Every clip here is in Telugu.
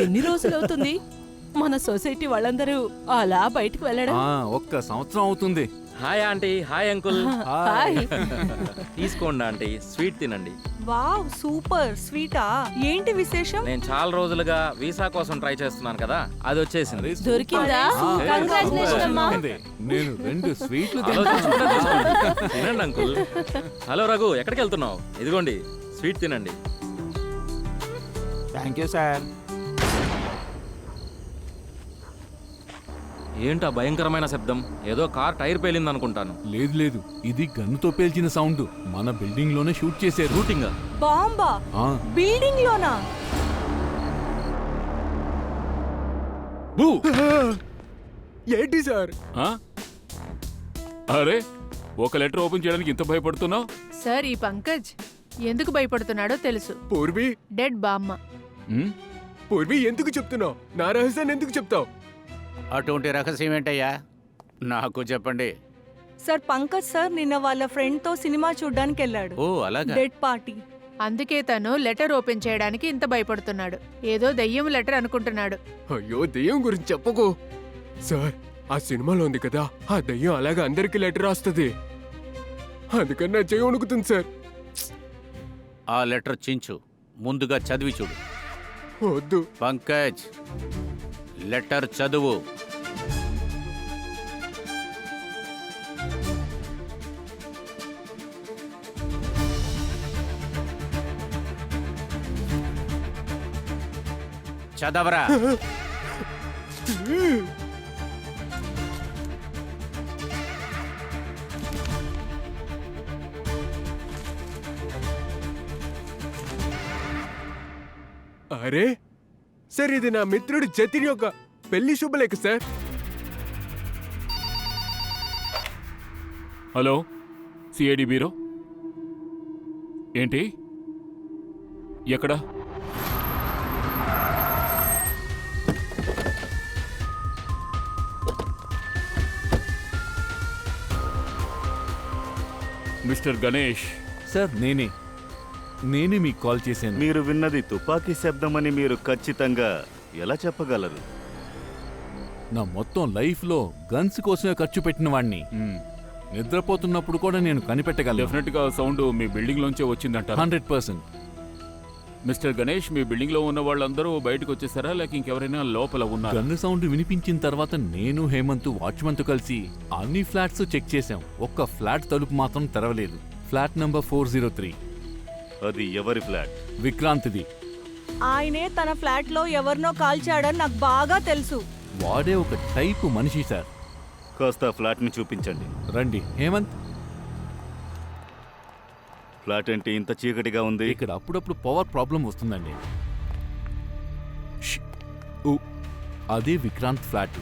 ఎన్ని రోజులవుతుంది మన సొసైటీ వాళ్ళందరూ అలా బయటకు వెళ్ళడం? ఒక్క సంవత్సరం అవుతుంది. Hi aunty, hi uncle. Hi. తీసుకోండి ఆంటీ, స్వీట్ తినండి. వావ్, సూపర్ స్వీటా? ఏంటి విశేషం? నేను చాలా రోజులుగా వీసా కోసం ట్రై చేస్తున్నాను కదా, అది వచ్చేసింది. దొరికిందా? కంగ్రాచులేషన్ అమ్మా. నేను 2 స్వీట్లు ఆలోచించుకుంటూ తీసుకోండి. తినండి అంకుల్. హలో రఘు, ఎక్కడికి వెళ్తున్నావు? ఇదిగోండి స్వీట్ తినండి. Thank you sir. ఏంటా భయంకరమైన శబ్దం? ఏదో కార్ టైర్ పేలింది అనుకుంటాను. లేదు లేదు, ఇది గన్నుతో పేల్చిన సౌండ్. మన బిల్డింగ్ లోనే షూట్ చేశారు. షూటింగ్? బాంబా? ఆ. బిల్డింగ్ లోనా? ఏంటి సార్? అరే, ఒక లెటర్ ఓపెన్ చేయడానికి ఇంత భయపడుతున్నావు? సార్, ఈ పంకజ్ ఎందుకు భయపడుతున్నాడో తెలుసు. పూర్వి, డెడ్ బామ్మ. పూర్వి ఎందుకు చెప్తున్నావు? నా రహస్యాన్ని ఎందుకు చెప్తావు? అటువంటి రహస్యం ఏంటయ్యా, నాకు చెప్పండి. సార్, పంకజ్ సార్ నిన్న వాళ్ళ ఫ్రెండ్ తో సినిమా చూడ్డానికి వెళ్ళాడు. ఓ అలాగా? Dead party. అందుకే తను లెటర్ ఓపెన్ చేయడానికి ఇంత భయపడుతున్నాడు. ఏదో దయ్యం లెటర్ అనుకుంటున్నాడు. అయ్యో, దెయ్యం గురించి చెప్పకు సార్. ఆ సినిమాలో ఉంది కదా, ఆ దెయ్యం అలాగా అందరికి లెటర్ రాస్తుంది. అందుకని నా చెయ్యి వణుకుతుంది సార్. ఆ లెటర్ చించు, ముందుగా చదివి చూడు. వద్దు. పంకజ్, లెటర్ చదువు. చదవరా. అరే సార్, ఇది నా మిత్రుడు జతిన్ యొక్క పెళ్లి శుభలేఖ సార్. Hello, CID bureau. ఏంటి? ఎక్కడ? మిస్టర్ గణేష్. సార్, నేనే మీకు కాల్ చేశాను. మీరు విన్నది తుపాకీ శబ్దమని మీరు ఖచ్చితంగా ఎలా చెప్పగలరు? నా మొత్తం లైఫ్లో గన్స్ కోసమే ఖర్చు పెట్టిన వాడిని. నిద్రపోతున్నప్పుడు కూడా నేను కనిపెట్టగలను. డెఫినెట్ గా సౌండ్ మీ బిల్డింగ్ లోంచే వచ్చిందంట. 100%. మిస్టర్ గణేష్, మీ బిల్డింగ్ లో ఉన్న వాళ్ళందరూ బయటకు వచ్చేసారా, లేక ఇంకెవరైనా లోపల ఉన్నారా? గన్ను సౌండ్ వినిపించిన తర్వాత నేను, హేమంత్, వాచ్మన్తో కలిసి అన్ని ఫ్లాట్స్ చెక్ చేశాం. ఒక్క ఫ్లాట్ తలుపు మాత్రం తెరవలేదు. Flat number 403. అది ఎవరి ఫ్లాట్? విక్రాంత్ది. ఆయనే తన ఫ్లాట్ లో ఎవరినో కాల్చాడని నాకు బాగా తెలుసు. వాడే ఒక టైపు మనిషి సార్. కాస్త ఫ్లాట్ ని చూపించండి. రండి హేమంత్. ఫ్లాట్ అంటే ఇంత చీకటిగా ఉంది? ఇక్కడ అప్పుడప్పుడు పవర్ ప్రాబ్లం వస్తుందండి. ష్. ఓ, అదే విక్రాంత్ ఫ్లాట్.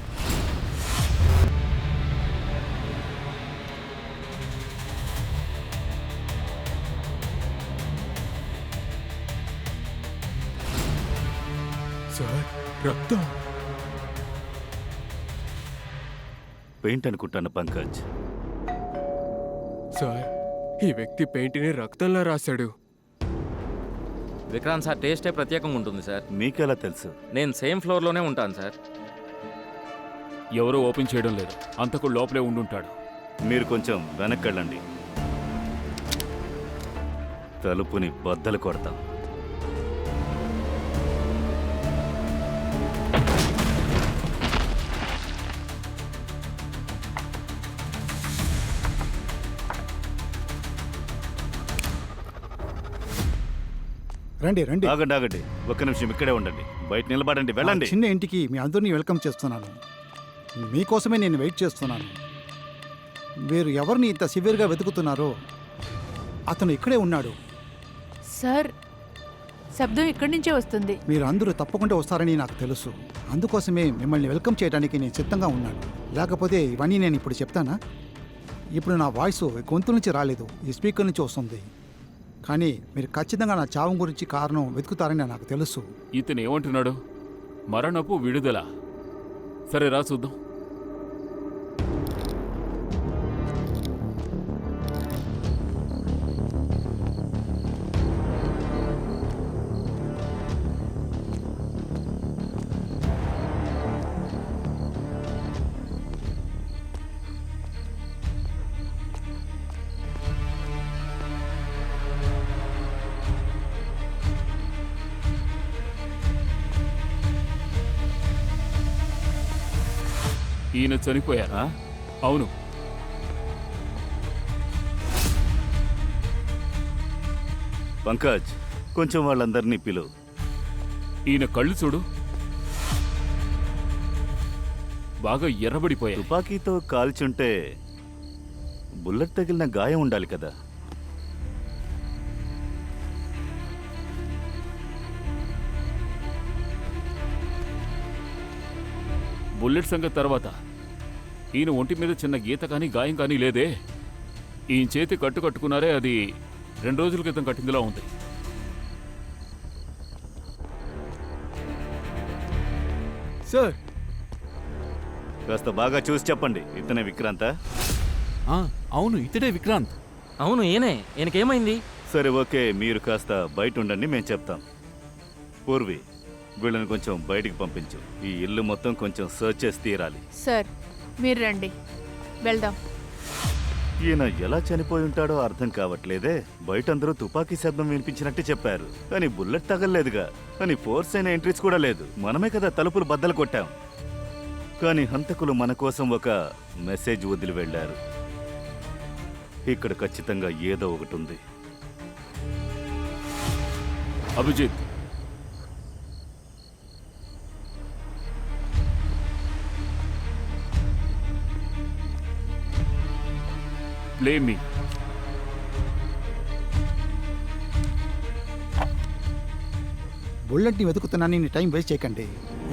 సార్, రక్తం. పెయింట్ అనుకుంటాను పంకజ్. సార్, ఈ వ్యక్తి పెయింట్ని రక్తంలా రాశాడు. విక్రాంత్ సార్ టేస్టే ప్రత్యేకంగా ఉంటుంది సార్. మీకెలా తెలుసు? నేను సేమ్ ఫ్లోర్లోనే ఉంటాను సార్. ఎవరూ ఓపెన్ చేయడం లేదు. అంతకు లోపలే ఉండుంటాడు. మీరు కొంచెం వెనక్కెళ్ళండి. తలుపుని బద్దలు కొడతాం. రండి రండి. ఆగండి ఆగండి, ఒక్క నిమిషం ఇక్కడే ఉండండి. బయట నిలబడండి, వెళ్ళండి. చిన్న ఇంటికి మీ అందరినీ వెల్కమ్ చేస్తున్నాను. మీకోసమే నేను వెయిట్ చేస్తున్నాను. మీరు ఎవరిని ఇంత సివియర్గా వెతుకుతున్నారో అతను ఇక్కడే ఉన్నాడు. సార్, శబ్దం ఇక్కడి నుంచే వస్తుంది. మీరు అందరూ తప్పకుండా వస్తారని నాకు తెలుసు. అందుకోసమే మిమ్మల్ని వెల్కమ్ చేయడానికి నేను సిద్ధంగా ఉన్నాను. లేకపోతే ఇవన్నీ నేను ఇప్పుడు చెప్తానా? ఇప్పుడు నా వాయిస్ గొంతు నుంచి రాలేదు, ఈ స్పీకర్ నుంచి వస్తుంది. కానీ మీరు ఖచ్చితంగా నా చావం గురించి కారణం వెతుకుతారని నాకు తెలుసు. ఇతను ఏమంటున్నాడు? మరణపు విడుదల. సరే రా చూద్దాం. ఈయన చనిపోయారా? అవును. పంకజ్, కొంచెం వాళ్ళందరినీ పిలువు. ఈయన కళ్ళు చూడు, బాగా ఎర్రబడిపోయాయి. తుపాకీతో కాల్చుంటే బుల్లెట్ తగిలిన గాయం ఉండాలి కదా. బుల్లెట్ సంగతి తర్వాత ఈయన ఒంటి మీద చిన్న గీత కానీ గాయం కానీ లేదే. ఈయన చేతి కట్టు కట్టుకున్నారే, అది 2 రోజుల క్రితం కట్టిందిలా ఉంది. సార్, కాస్త బాగా చూసి చెప్పండి, ఇతనే విక్రాంత? ఆ, అవును ఇతడే విక్రాంత్. అవును ఈయనే. ఈయనకేమైంది? సరే ఓకే, మీరు కాస్త బయట ఉండండి, మేము చెప్తాం. పూర్వి, వీళ్ళని కొంచెం బయటికి పంపించు. ఈ ఇల్లు మొత్తం కొంచెం సర్చ్ చేసి తీరాలి. సార్ మీరు రండి, వెళ్దాం. ఈయన ఎలా చనిపోయి ఉంటాడో అర్థం కావట్లేదే. బయట అందరూ తుపాకీ శబ్దం వినిపించినట్టు చెప్పారు, కానీ బుల్లెట్ తగలలేదుగా. కానీ ఫోర్స్ అయిన ఎంట్రీస్ కూడా లేదు. మనమే కదా తలుపులు బద్దలు కొట్టాం. కానీ హంతకులు మన కోసం ఒక మెసేజ్ వదిలి వెళ్ళారు. ఇక్కడ ఖచ్చితంగా ఏదో ఒకటి ఉంది. Abhijit, blame me. బుల్లెట్ని వెతుకుతున్నానని టైం వేస్ట్ చేయకండి,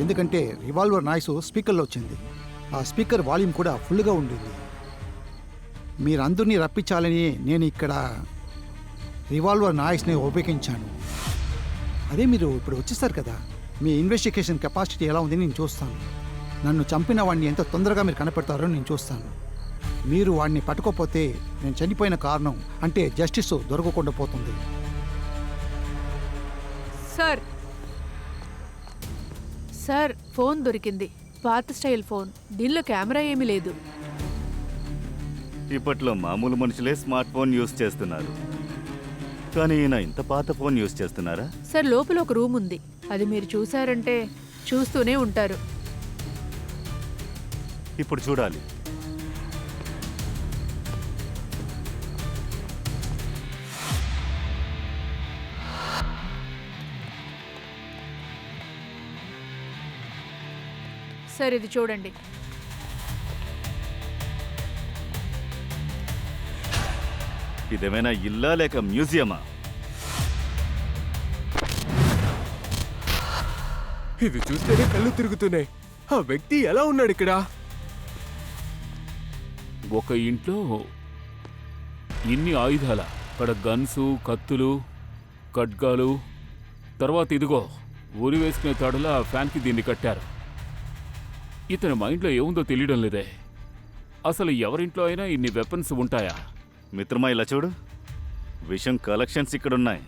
ఎందుకంటే రివాల్వర్ నాయిస్ స్పీకర్లో వచ్చింది. ఆ స్పీకర్ వాల్యూమ్ కూడా ఫుల్గా ఉండింది. మీరందరినీ రప్పించాలని నేను ఇక్కడ రివాల్వర్ నాయిస్ని ఉపయోగించాను. అదే మీరు ఇప్పుడు వచ్చేస్తారు కదా, మీ ఇన్వెస్టిగేషన్ కెపాసిటీ ఎలా ఉంది నేను చూస్తాను. నన్ను చంపిన వాడిని ఎంత తొందరగా మీరు కనిపెడతారో నేను చూస్తాను. మీరు వాడిని పట్టుకోకపోతే నేను చనిపోయిన కారణం అంటే జస్టిస్ దొరకకుండా పోతుంది. సార్ సార్ ఫోన్ దొరికింది, పాత స్టైల్ ఫోన్. దీనిలో కెమెరా ఏమీ లేదు. ఇప్పట్లో మామూలు మనుషులే స్మార్ట్ ఫోన్ యూజ్ చేస్తున్నారు, కానీ ఈయన ఇంత పాత ఫోన్ యూజ్ చేస్తున్నారా? సార్ లోపల ఒక రూమ్ ఉంది, అది మీరు చూసారంటే చూస్తూనే ఉంటారు. ఇప్పుడు చూడాలి. సార్ ఇది చూడండి. ఇదేమైనా ఇల్లా లేక మ్యూజియమా? ఇది చూస్తేనే కళ్ళు తిరుగుతున్నాయి. ఆ వ్యక్తి ఎలా ఉన్నాడు ఇక్కడ? ఒక ఇంట్లో ఇన్ని ఆయుధాల, అక్కడ గన్సు, కత్తులు, ఖడ్గాలు, తర్వాత ఇదిగో ఊరి వేసుకునే తాడులా ఫ్యాన్కి దీన్ని కట్టారు. ఇతని మైండ్లో ఏముందో తెలియడం లేదే. అసలు ఎవరింట్లో అయినా ఇన్ని వెపన్స్ ఉంటాయా? మిత్రమా, ఇలా చూడు. విషం కలెక్షన్స్ ఇక్కడున్నాయి.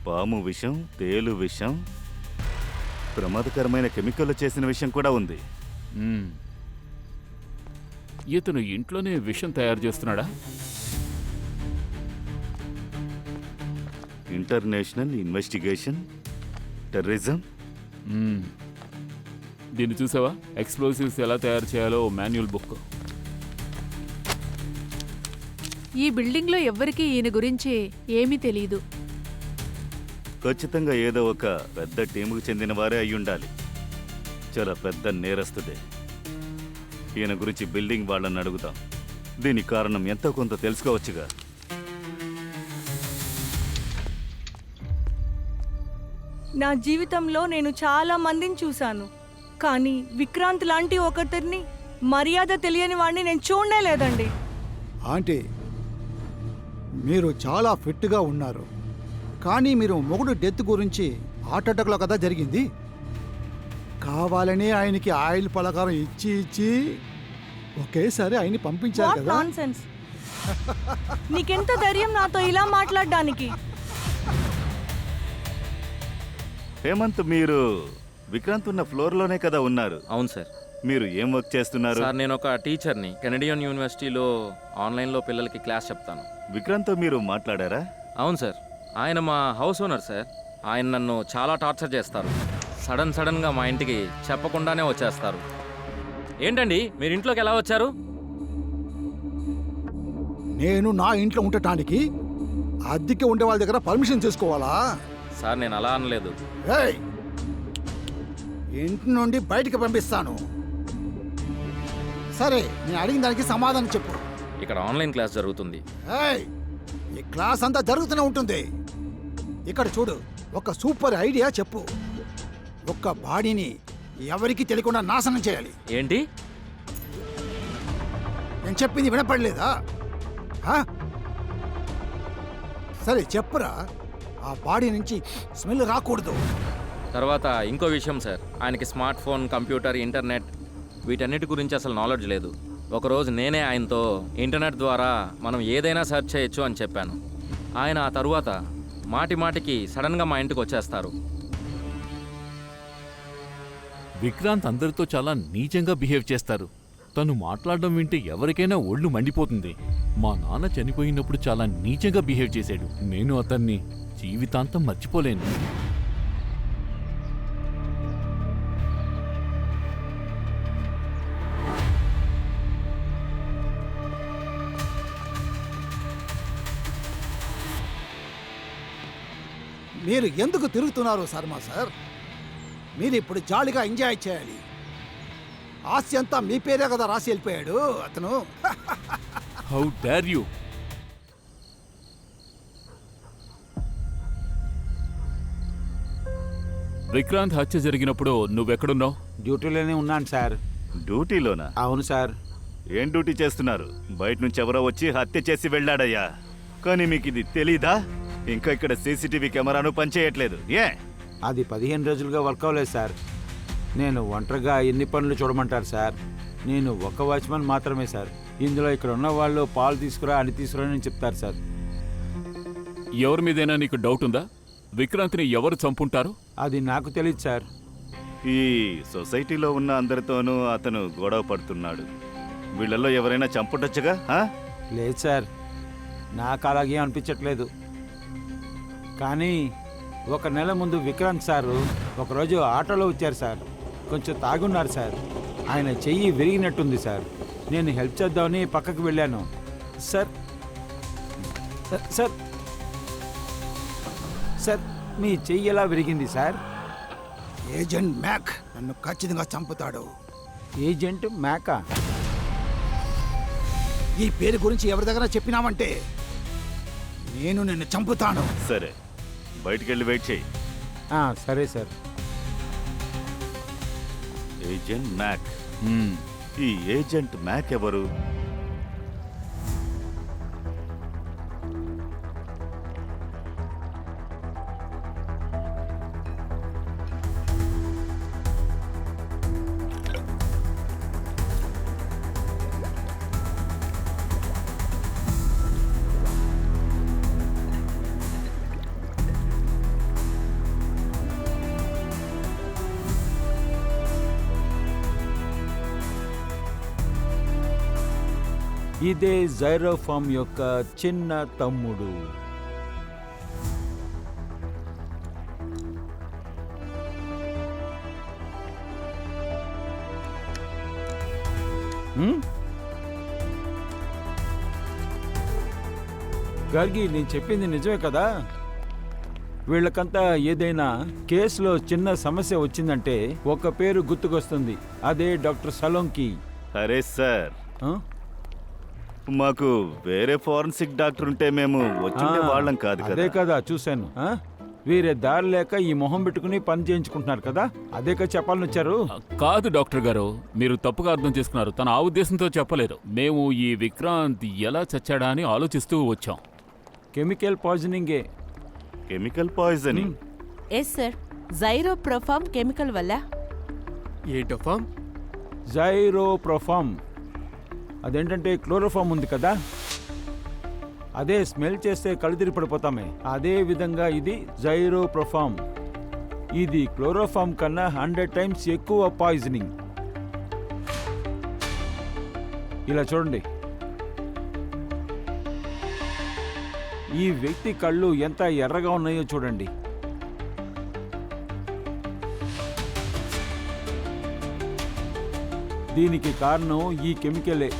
పాము విషం, తేలు విషం, ప్రమాదకరమైన కెమికల్ చేసిన విషయం కూడా ఉంది. మ్మ్. ఇతను ఇంట్లోనే విషం తయారు చేస్తున్నాడా? International investigation terrorism. మ్మ్. దీన్ని చూసావా? ఎక్స్ప్లోజివ్స్ ఎలా తయారు చేయాలో మాన్యువల్ బుక్. ఈ బిల్డింగ్లో ఎవ్వరికీ ఈయన గురించి ఏమీ తెలియదు. ఖచ్చితంగా ఏదో ఒక పెద్ద టీముకు చెందిన వారే అయ్యుండాలి. చాలా పెద్ద నేరస్తుడే. ఈయన గురించి బిల్డింగ్ వాళ్ళని అడుగుదాం. దీని కారణం ఎంతో కొంత తెలుసుకోవచ్చుగా. నా జీవితంలో నేను చాలా మందిని చూశాను, కానీ విక్రాంత్ లాంటి ఒకరిని మర్యాద తెలియని వాడిని నేను చూడనే లేదండి. ఆంటీ, మీరు చాలా ఫిట్గా ఉన్నారు, కానీ మీరు మొగుడు డెత్ గురించి హార్ట్ అటాక్లో కదా జరిగింది. కావాలనే ఆయనకి ఆయిల్ పలకారం ఇచ్చి ఇచ్చి ఒకేసారి ఆయన్ని పంపించారు వాట్ కదా. నాన్సెన్స్! నీకెంత ధైర్యం నాతో ఇలా మాట్లాడడానికి? హేమంత్, మీరు విక్రాంత్ ఉన్న ఫ్లోర్లోనే కదా ఉన్నారు. అవును సార్. మీరు ఏం వర్క్ చేస్తున్నారు? సార్ నేను ఒక టీచర్ని. కెనడియన్ యూనివర్సిటీలో ఆన్లైన్లో పిల్లలకి క్లాస్ చెప్తాను. విక్రాంత్తో మీరు మాట్లాడారా? అవును సార్. ఆయన మా హౌస్ ఓనర్ సార్. ఆయన నన్ను చాలా టార్చర్ చేస్తారు. సడన్గా మా ఇంటికి చెప్పకుండానే వచ్చేస్తారు. ఏంటండి మీరు ఇంట్లోకి ఎలా వచ్చారు? నేను నా ఇంట్లో ఉండటానికి అద్దెకి ఉండే వాళ్ళ దగ్గర పర్మిషన్ తీసుకోవాలా? సార్ నేను అలా అనలేదు. ఏయ్! ఇంటి నుండి బయటికి పంపిస్తాను. సరే, నేను అడిగిన దానికి సమాధానం చెప్పు. ఇక్కడ ఆన్లైన్ క్లాస్ జరుగుతుంది. ఏయ్! ఈ క్లాస్ అంతా జరుగుతూనే ఉంటుంది. ఇక్కడ చూడు, ఒక సూపర్ ఐడియా చెప్పు. ఒక్క బాడీని ఎవరికి తెలియకుండా నాశనం చేయాలి. ఏంటి? నేను చెప్పింది వినపడలేదా? ఆ? సరే చెప్పురా. ఆ బాడీ నుంచి స్మెల్ రాకూడదు. తర్వాత ఇంకో విషయం సార్, ఆయనకి స్మార్ట్ ఫోన్, కంప్యూటర్, ఇంటర్నెట్ వీటన్నిటి గురించి అసలు నాలెడ్జ్ లేదు. ఒకరోజు నేనే ఆయనతో ఇంటర్నెట్ ద్వారా మనం ఏదైనా సెర్చ్ చేయొచ్చు అని చెప్పాను. ఆయన ఆ తరువాత మాటి మాటికి సడన్గా మా ఇంటికి వచ్చేస్తారు. విక్రాంత్ అందరితో చాలా నీచంగా బిహేవ్ చేస్తారు. తను మాట్లాడడం వింటే ఎవరికైనా ఒళ్ళు మండిపోతుంది. మా నాన్న చనిపోయినప్పుడు చాలా నీచంగా బిహేవ్ చేశాడు. నేను అతన్ని జీవితాంతం మర్చిపోలేను. మీరు ఎందుకు తిరుగుతున్నారు శర్మ సార్? మీరు ఇప్పుడు జాలీగా ఎంజాయ్ చేయాలి. ఆస్తి అంతా మీ పేరే కదా రాసి వెళ్ళిపోయాడు అతను. How dare you! విక్రాంత్ హత్య జరిగినప్పుడు నువ్వెక్కడున్నావు? డ్యూటీలోనే ఉన్నాను సార్. డ్యూటీలోనా? అవును సార్. ఏం డ్యూటీ చేస్తున్నారు? బయట నుంచి ఎవరో వచ్చి హత్య చేసి వెళ్ళాడయ్యా. కానీ మీకు ఇది తెలీదా? ఇంకా ఇక్కడ సీసీటీవీ కెమెరాను పనిచేయట్లేదు. ఏ? అది 15 రోజులుగా వర్క్ అవ్వలేదు సార్. నేను ఒంటరిగా ఎన్ని పనులు చూడమంటారు సార్? నేను ఒక వాచ్మెన్ మాత్రమే సార్. ఇందులో ఇక్కడ ఉన్న వాళ్ళు పాలు తీసుకురా అని తీసుకురా అని చెప్తారు సార్. ఎవరి మీదైనా నీకు డౌట్ ఉందా? విక్రాంత్ని ఎవరు చంపుంటారు? అది నాకు తెలియదు సార్. ఈ సొసైటీలో ఉన్న అందరితోనూ అతను గొడవ పడుతున్నాడు. వీళ్ళల్లో ఎవరైనా చంపుటొచ్చుగా? లేదు సార్, నాకు అలాగే అనిపించట్లేదు. కానీ 1 నెల ముందు విక్రాంత్ సారు ఒకరోజు ఆటోలో వచ్చారు సార్. కొంచెం తాగున్నారు సార్. ఆయన చెయ్యి విరిగినట్టుంది సార్. నేను హెల్ప్ చేద్దామని పక్కకు వెళ్ళాను సార్. సార్ సార్ మీ చెయ్యి ఎలా విరిగింది సార్? ఏజెంట్ మ్యాక్ నన్ను ఖచ్చితంగా చంపుతాడు. ఏజెంట్ మ్యాకా? ఈ పేరు గురించి ఎవరి దగ్గర చెప్పినావంటే నేను నిన్ను చంపుతాను. సరే, బయటికెళ్ళి వెయిట్ చేయి. సరే సార్. Agent Mac. హ్మ్. ఈ ఏజెంట్ మ్యాక్ ఎవరు? ఇదే జైరోఫామ్ యొక్క చిన్న తమ్ముడు. గర్గి, నేను చెప్పింది నిజమే కదా? వీళ్ళకంతా ఏదైనా కేసులో చిన్న సమస్య వచ్చిందంటే ఒక పేరు గుర్తుకొస్తుంది. అదే డాక్టర్ సలోంకి. అరే సార్, మాకు వేరే ఫోరెన్సిక్ డాక్టర్ ఉంటే మేము వచ్చుండే వాళ్ళం కాదు అదే కదా. కదా చూశాను. వేరే దారి లేక ఈ మొహం పెట్టుకుని పని చేయించుకుంటున్నారు కదా, అదే కదా చెప్పాలని వచ్చారు. కాదు డాక్టర్ గారు, మీరు తప్పుగా అర్థం చేసుకున్నారు. తన ఆ ఉద్దేశంతో చెప్పలేదు. మేము ఈ విక్రాంత్ ఎలా చచ్చాడా అని ఆలోచిస్తూ వచ్చాం. కెమికల్ పాయిజనింగే. Chemical poisoning? ఎస్ సార్, జైరోప్రోఫామ్ కెమికల్ వల్ల. ఏంటఫామ్? జైరోప్రోఫామ్. అదేంటంటే క్లోరోఫామ్ ఉంది కదా, అదే స్మెల్ చేస్తే కళ్ళు తిరిగి పడిపోతామే. అదే విధంగా ఇది జైరోప్రోఫామ్. ఇది క్లోరోఫామ్ కన్నా 100 టైమ్స్ ఎక్కువ పాయిజనింగ్. ఇలా చూడండి, ఈ వ్యక్తి కళ్ళు ఎంత ఎర్రగా ఉన్నాయో చూడండి. దీనికి కారణం ఈ కెమికలే.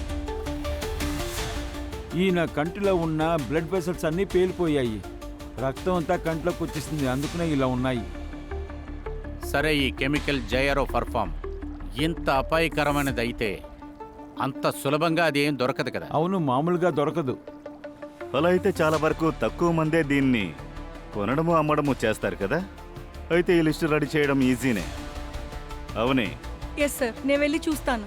ఈయన కంటిలో ఉన్న బ్లడ్ వెసల్స్ అన్నీ పేలిపోయాయి. రక్తం అంతా కంట్లోకి వచ్చేసింది, అందుకనే ఇలా ఉన్నాయి. సరే, ఈ కెమికల్ జైరో పర్ఫామ్ ఇంత అపాయకరమైనది అయితే అంత సులభంగా అది ఏం దొరకదు కదా. అవును, మామూలుగా దొరకదు. అలా అయితే చాలా వరకు తక్కువ మందే దీన్ని కొనడము అమ్మడము చేస్తారు కదా. అయితే ఈ లిస్టు రెడీ చేయడం ఈజీనే. అవునే. ఎస్ సార్, నేను వెళ్ళి చూస్తాను.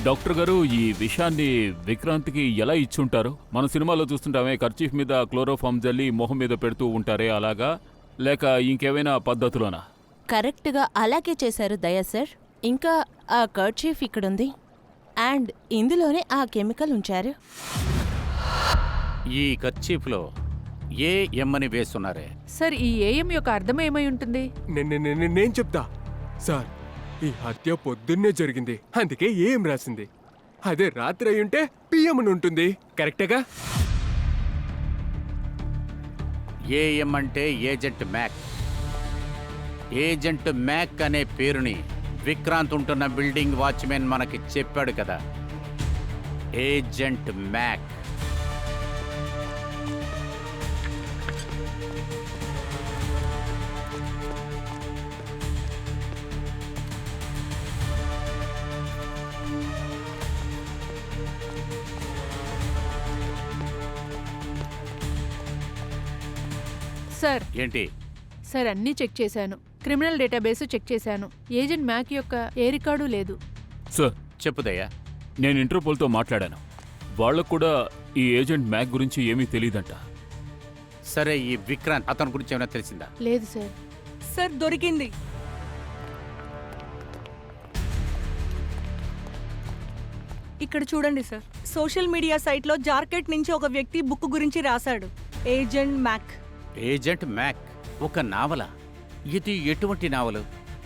డాక్టర్ గారు, ఈ విషయాన్ని విక్రాంత్కి ఎలా ఇచ్చుంటారు? మన సినిమాలో చూస్తుంటామే, కర్చీఫ్ మీద క్లోరోఫామ్ జల్లి మొహం మీద పెడుతూ ఉంటారే, అలాగా లేక ఇంకేమైనా పద్ధతులోనా? కరెక్ట్గా అలాగే చేశారు దయా సార్. ఇంకా ఆ కర్చీఫ్ ఇక్కడుంది అండ్ ఇందులోనే ఆ కెమికల్ ఉంచారు. ఈ కర్చీఫ్లో ఏఎం అని వేస్తున్నారే. సార్, ఈ ఏఎం యొక్క అర్థం ఏమై ఉంటుంది? నేను చెప్తా సార్. ఈ హత్య పొద్దున్నే జరిగింది, అందుకే ఏం రాసింది. అదే రాత్రి అయి ఉంటే పిఎం అని ఉంటుంది. కరెక్టేగా? ఏఎం అంటే ఏజెంట్ మ్యాక్. ఏజెంట్ మ్యాక్ అనే పేరుని విక్రాంత్ ఉంటున్న బిల్డింగ్ వాచ్మెన్ మనకి చెప్పాడు కదా. Agent Mac. సార్ ఏంటి? సార్, అన్నీ చెక్ చేశాను. క్రిమినల్ డేటాబేస్ చెక్ చేశాను. ఏజెంట్ మ్యాక్ యొక్క ఏ రికార్డు లేదు. సార్, చెప్పుదయ్యా. నేను ఇంటర్పోల్తో మాట్లాడాను. వాళ్ళకు కూడా ఈ ఏజెంట్ మ్యాక్ గురించి ఏమీ తెలియదంట. సరే, ఈ విక్రాంత్ అతని గురించి ఏమైనా తెలిసిందా? లేదు సార్. సార్, దొరికింది. ఇక్కడ చూడండి సార్. సోషల్ మీడియా సైట్లో జార్కెట్ నుంచి ఒక వ్యక్తి బుక్ గురించి రాశాడు, ఏజెంట్ మ్యాక్. ఏజెంట్ మ్యాక్ ఒక నావలా? ఇది ఎటువంటి నావలు?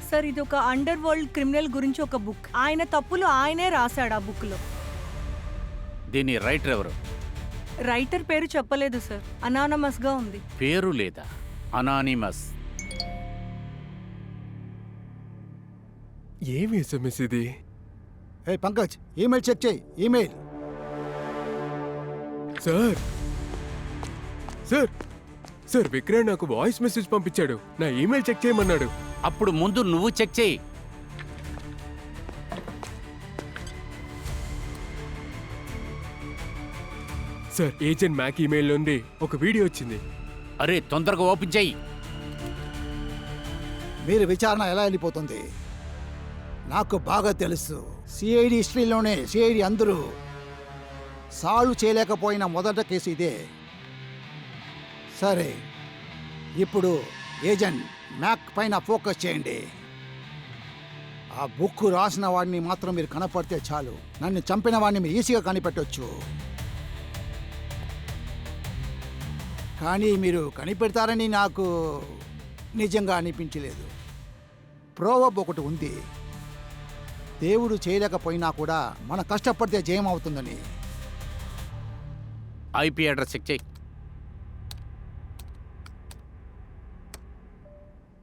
సార్, ఇది ఒక అండర్ వరల్డ్ క్రిమినల్ గురించి ఒక బుక్. ఆయన తప్పులు ఆయనే రాశాడు ఆ బుక్లో. దీని రైటర్ ఎవరు? రైటర్ పేరు చెప్పలేదు సార్, అనానమస్గా ఉంది. పేరు లేదా? అనానిమస్. ఏమి ఎస్ఎంఎస్ ఇది? ఏ పంకజ్, ఈమెయిల్ చెక్ చేయి. Email. Sir sir sir Vikrant నాకు వాయిస్ మెసేజ్ పంపించాడు. నా ఈమెయిల్ చెక్ చేయమన్నాడు. అప్పుడు ముందు నువ్వు చెక్ చేయి. సార్, ఏజెంట్ మ్యాక్ ఈమెయిల్ నుండి ఒక వీడియో వచ్చింది. అరే, తొందరగా ఓపెన్ చేయి. మీరు విచారణ ఎలా వెళ్ళిపోతుంది నాకు బాగా తెలుసు. సిఐడి హిస్టరీలోనే సిఐడి అందరూ సాల్వ్ చేయలేకపోయిన మొదటి కేసు ఇదే. సరే, ఇప్పుడు ఏజెంట్ మ్యాక్ పైన ఫోకస్ చేయండి. ఆ బుక్ రాసిన వాడిని మాత్రం మీరు కనపడితే చాలు, నన్ను చంపిన వాడిని మీరు ఈజీగా కనిపెట్టవచ్చు. కానీ మీరు కనిపెడతారని నాకు నిజంగా అనిపించలేదు. ప్రోవబ్ ఒకటి ఉంది, దేవుడు చేయలేకపోయినా కూడా మన కష్టపడితే జయం అవుతుందని. ఐపీ అడ్రస్ చెక్ చేయి.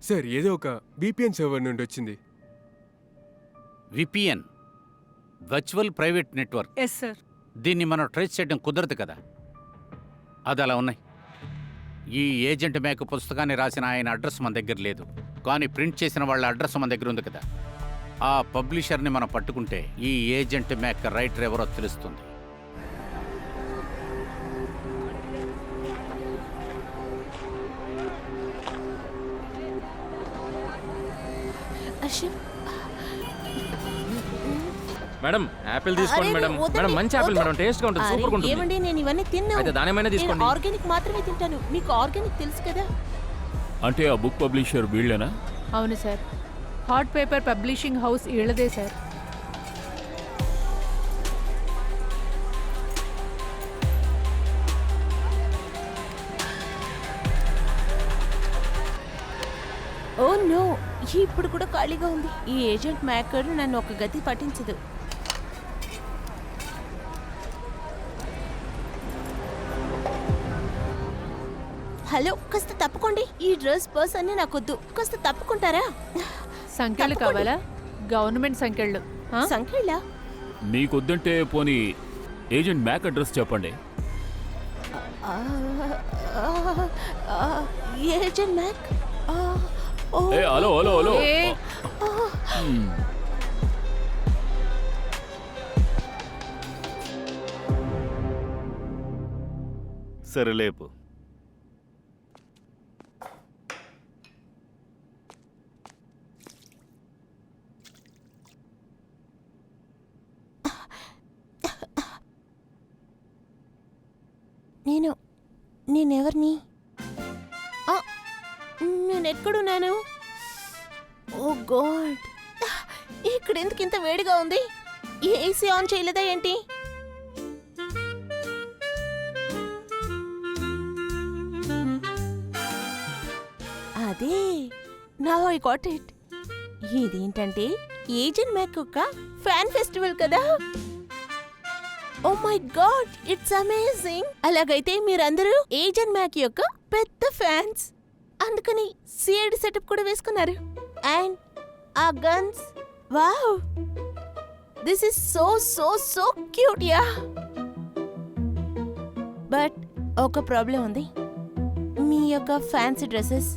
సార్, ఏదో ఒక విపిఎన్ సర్వర్ నుండి వచ్చింది. VPN, virtual private network. Yes sir. దీన్ని మనం ట్రేస్ చేయడం కుదరదు కదా. అది అలా ఉన్నాయి. ఈ ఏజెంట్ మ్యాక్ పుస్తకాన్ని రాసిన ఆయన అడ్రస్ మన దగ్గర లేదు, కానీ ప్రింట్ చేసిన వాళ్ళ అడ్రస్ మన దగ్గర ఉంది కదా. ఆ పబ్లిషర్ని మనం పట్టుకుంటే ఈ ఏజెంట్ మ్యాక్ రైటర్ ఎవరో తెలుస్తుంది. మేడం, యాపిల్ తీసుకోండి మేడం. మేడం, మంచి యాపిల్ మేడం, టేస్ట్ గా ఉంటుంది, సూపర్ గా ఉంటుంది. ఏమండి, నేను ఇవన్నీ తిన్నాను. అయితే దానిమైనా తీసుకోండి. ఆర్గానిక్ మాత్రమే తింటాను. మీకు ఆర్గానిక్ తెలుసు కదా. అంటే ఆ బుక్ పబ్లిషర్ వీళ్ళేనా? అవును sir, hot paper publishing house వీళ్ళదే సార్. ఓ నో, ఇప్పుడు కూడా ఖాళీగా ఉంది. ఈ ఏజెంట్ మ్యాకర్ నన్ను ఒక గతి పట్టించదు. హలో, కాస్త తప్పుకోండి. ఈ డ్రెస్ పర్స్ అన్ని నాకొద్దు, కాస్త తప్పుకుంటారా? సంఖ్యలు కావాలా? గవర్నమెంట్ సంఖ్యలు. సంఖ్యలా మీకొద్దంటే పోనీ ఏజెంట్ మ్యాక్ అడ్రస్ చెప్పండి. Agent Mac. ఏ హలో హలో హలో. ఏ, సరే లేపు. నేనెవరిని? నేనెక్కడున్నాను? ఓ గాడ్, ఇక్కడ ఎందుకు ఇంత వేడిగా ఉంది? ఏసీ ఆన్ చేయలేదా ఏంటి? అదే, నౌ ఐ గాట్ ఇట్. ఇదేంటంటే ఏజెంట్ మ్యాక్ యొక్క ఫ్యాన్ ఫెస్టివల్ కదా. Oh my God, it's amazing. అలాగైతే మీరందరూ ఏజెంట్ మ్యాక్ యొక్క పెద్ద ఫ్యాన్స్, అందుకని సిఐడి సెటప్ కూడా వేసుకున్నారు. అండ్ ఆ guns, wow, this is so so so cute ya. But ఒక ప్రాబ్లం ఉంది. మీ యొక్క ఫ్యాన్సీ డ్రెస్సెస్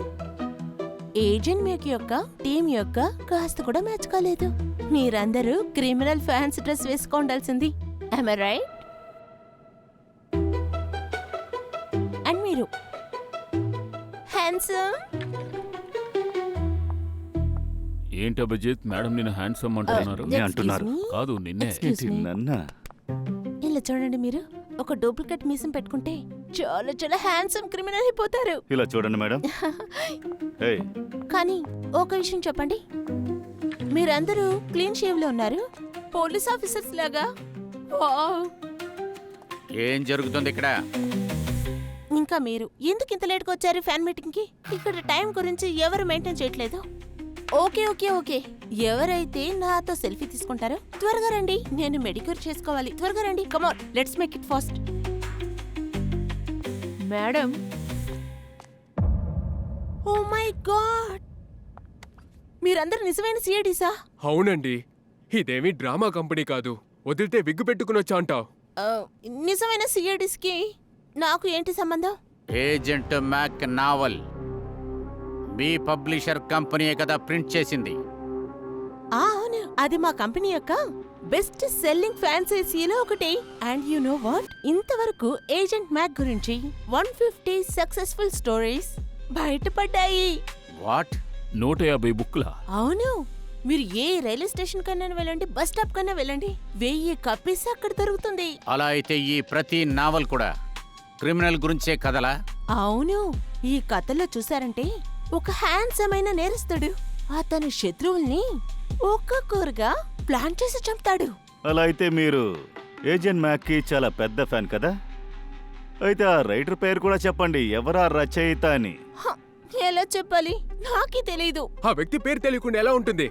ఏజెంట్ మ్యాక్ యొక్క టీం యొక్క కాస్త కూడా మ్యాచ్ కాలేదు. మీరందరూ క్రిమినల్ ఫ్యాన్సీ డ్రెస్ వేసుకోండాల్సింది. Am I right? And మీరు హ్యాండ్సమ్. ఏంటి అభిజిత్, మేడం నిన్ను హ్యాండ్సమ్ అంటున్నారు? అంటున్నారు. కాదు, నిన్నే. నన్నా ఇలా చూడండి, మీరు ఒక డూప్లికేట్ మీసం పెట్టుకుంటే చాలా చాలా హ్యాండ్సమ్ క్రిమినల్ అయిపోతారు. ఇలా చూడండి మేడం. ఏయ్, కానీ ఒక విషయం చెప్పండి, మీరందరూ క్లీన్ షేవ్ లో ఉన్నారు, పోలీస్ ఆఫీసర్స్ లాగా. వావ్. ఏం జరుగుతుంది ఇక్కడ? ఇంకా మీరు ఎందుకు ఇంత లేట్గా వచ్చారు ఫ్యాన్ మీటింగ్ కి? ఇక్కడ టైం గురించి ఎవరు మెయింటైన్ చేయట్లేదు. ఓకే ఓకే ఓకే, ఎవరైతే నాతో సెల్ఫీ తీసుకుంటారో త్వరగా రండి, నేను మెడిక్యూర్ చేసుకోవాలి. త్వరగా రండి, come on, let's make it fast. Madam, oh my God, మీరందరూ నిజమైన సిఐడిసా? అవునండి, ఇదేమీ డ్రామా కంపెనీ కాదు. వదిలితే విగ్గు పెట్టుకుని వచ్చా అంటావు. నిజమైన సిఐడిస్ కి నాకు ఏంటి సంబంధం? ఏజెంట్ మ్యాక్ నావల్ మీ పబ్లిషర్ కంపెనీయే కదా ప్రింట్ చేసింది. అవును, అది మా కంపెనీ యొక్క బెస్ట్ సెల్లింగ్ ఫ్యాన్సీలో ఒకటి. అండ్ యు నో వాట్, ఇంతవరకు ఏజెంట్ మ్యాక్ గురించి 150 సక్సెస్ఫుల్ స్టోరీస్ బయటపడ్డాయి. వాట్? 150 బుక్లా? అవును, మీరు ఏ రైల్వే స్టేషన్ కన్నా వెళ్ళండి, బస్ స్టాప్ కన్నా వెళ్ళండి, 1000 కప్పీస్ అక్కడ దొరుకుతుంది. అలా అయితే ఈ ప్రతి నావల్ కూడా క్రిమినల్ గురించే కదలా? అవును, ఈ కథలో చూసారంటే ఒక హ్యాండ్సమ్ అయిన నేరస్తుడు అతని శత్రువుల్ని ఒక్కొక్కరుగా ప్లాన్ చేసి చంపుతాడు. అలా అయితే మీరు ఏజెంట్ మ్యాక్ కి చాలా పెద్ద ఫ్యాన్ కదా? అయితే ఆ రైటర్ పేరు కూడా చెప్పండి, ఎవరా రచయిత అని. హ, ఎలా చెప్పాలి, నాకే తెలీదు. ఆ వ్యక్తి పేరు తెలియకుండా ఎలా ఉంటుంది?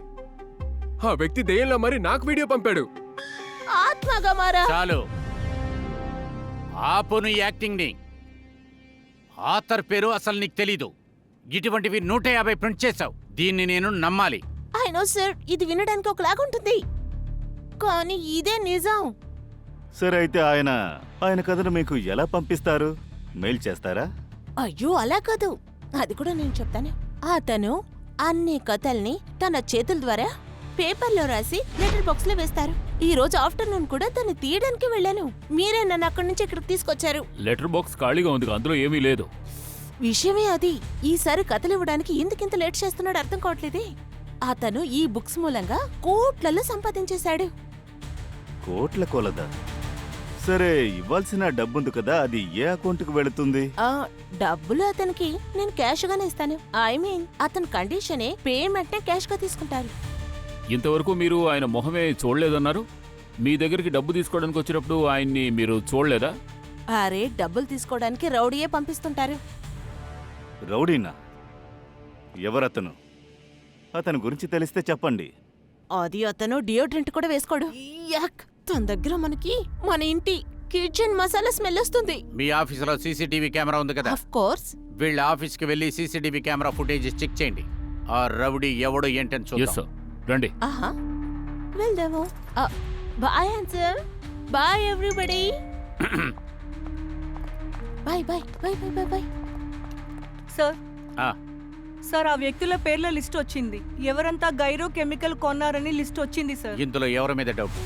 ఆ వ్యక్తి దెయ్యంలో మరి నాకు వీడియో పంపాడు. ఆత్మగా మారా. చాలు, ఆపును ఈ యాక్టింగ్ ని. ఆథర్ పేరు అసలు నీకు తెలీదు. ఇటువంటివి 150 ప్రింట్ చేశావు, దీన్ని నేను నమ్మాలి? ఐ నో సార్, ఇది వినడానికి ఒకలాగా ఉంటుంది, కానీ ఇదే నిజం. సరే అయితే ఆయన కథను మీకు ఎలా పంపిస్తారు? మెయిల్ చేస్తారా? అయ్యో అలా కాదు, అది కూడా నేను చెప్తాను. అతను అన్ని కథల్ని తన చేతుల ద్వారా పేపర్లో రాసి లెటర్ బాక్స్ లో వేస్తారు. ఈ రోజు ఆఫ్టర్నూన్ కూడా తను తీయడానికి వెళ్ళాను. మీరే నన్ను అక్కడి నుంచి ఇక్కడికి తీసుకొచ్చారు. లెటర్ బాక్స్ ఖాళీగా ఉంది, అందులో ఏమీ లేదు. విషయమే అది. ఈసారి కథలు ఇవ్వడానికి ఎందుకింత లేట్ చేస్తున్నాడు అర్థం కావట్లేదే. అతను ఈ బుక్స్ మూలంగా కోట్లలో సంపాదించేశాడు. కోట్ల కొలదా? సరే, ఇవ్వాల్సిన డబ్బుంది కదా, అది ఏ అకౌంట్కి వెళుతుంది? డబ్బులు అతనికి నేను క్యాష్ గానే ఇస్తాను. ఐ మీన్ అతని కండిషనే పేమెంట్ నే క్యాష్ గా తీసుకుంటారు. ఇంతవరకు మీరు ఆయన మొహమే చూడలేదన్నారు. మీ దగ్గరికి డబ్బు తీసుకోవడానికి వచ్చినప్పుడు ఆయన్ని మీరు చూడలేదా? అరే, డబ్బులు తీసుకోవడానికి రౌడీయే పంపిస్తుంటారు. రౌడీనా? ఎవరతను? అతని గురించి తెలిస్తే చెప్పండి. అది అతను డియోడ్రెంట్ కూడా వేసుకోడు. యాక్, తన దగ్గర మనకి మన ఇంటి కిచెన్ మసాలా స్మెల్ వస్తుంది. మీ ఆఫీసులో సీసీటీవీ కెమెరా ఉంది కదా? Of course. వీళ్ళ ఆఫీస్కి వెళ్ళి సీసీటీవీ కెమెరా ఫుటేజ్ చెక్ చేయండి. ఆ రౌడీ ఎవడో ఏంటని ఎస్ చూద్దాం. సార్, రండి. ఆహా, వెళ్దాము. Bye handsome. Bye everybody. Bye bye bye bye bye bye. Sir ఆ, సార్ ఆ వ్యక్తుల పేర్ల లిస్ట్ వచ్చింది. ఎవరంతా గైరో కెమికల్ కొన్నారని లిస్ట్ వచ్చింది సార్. ఇందులో ఎవరి మీద డౌట్?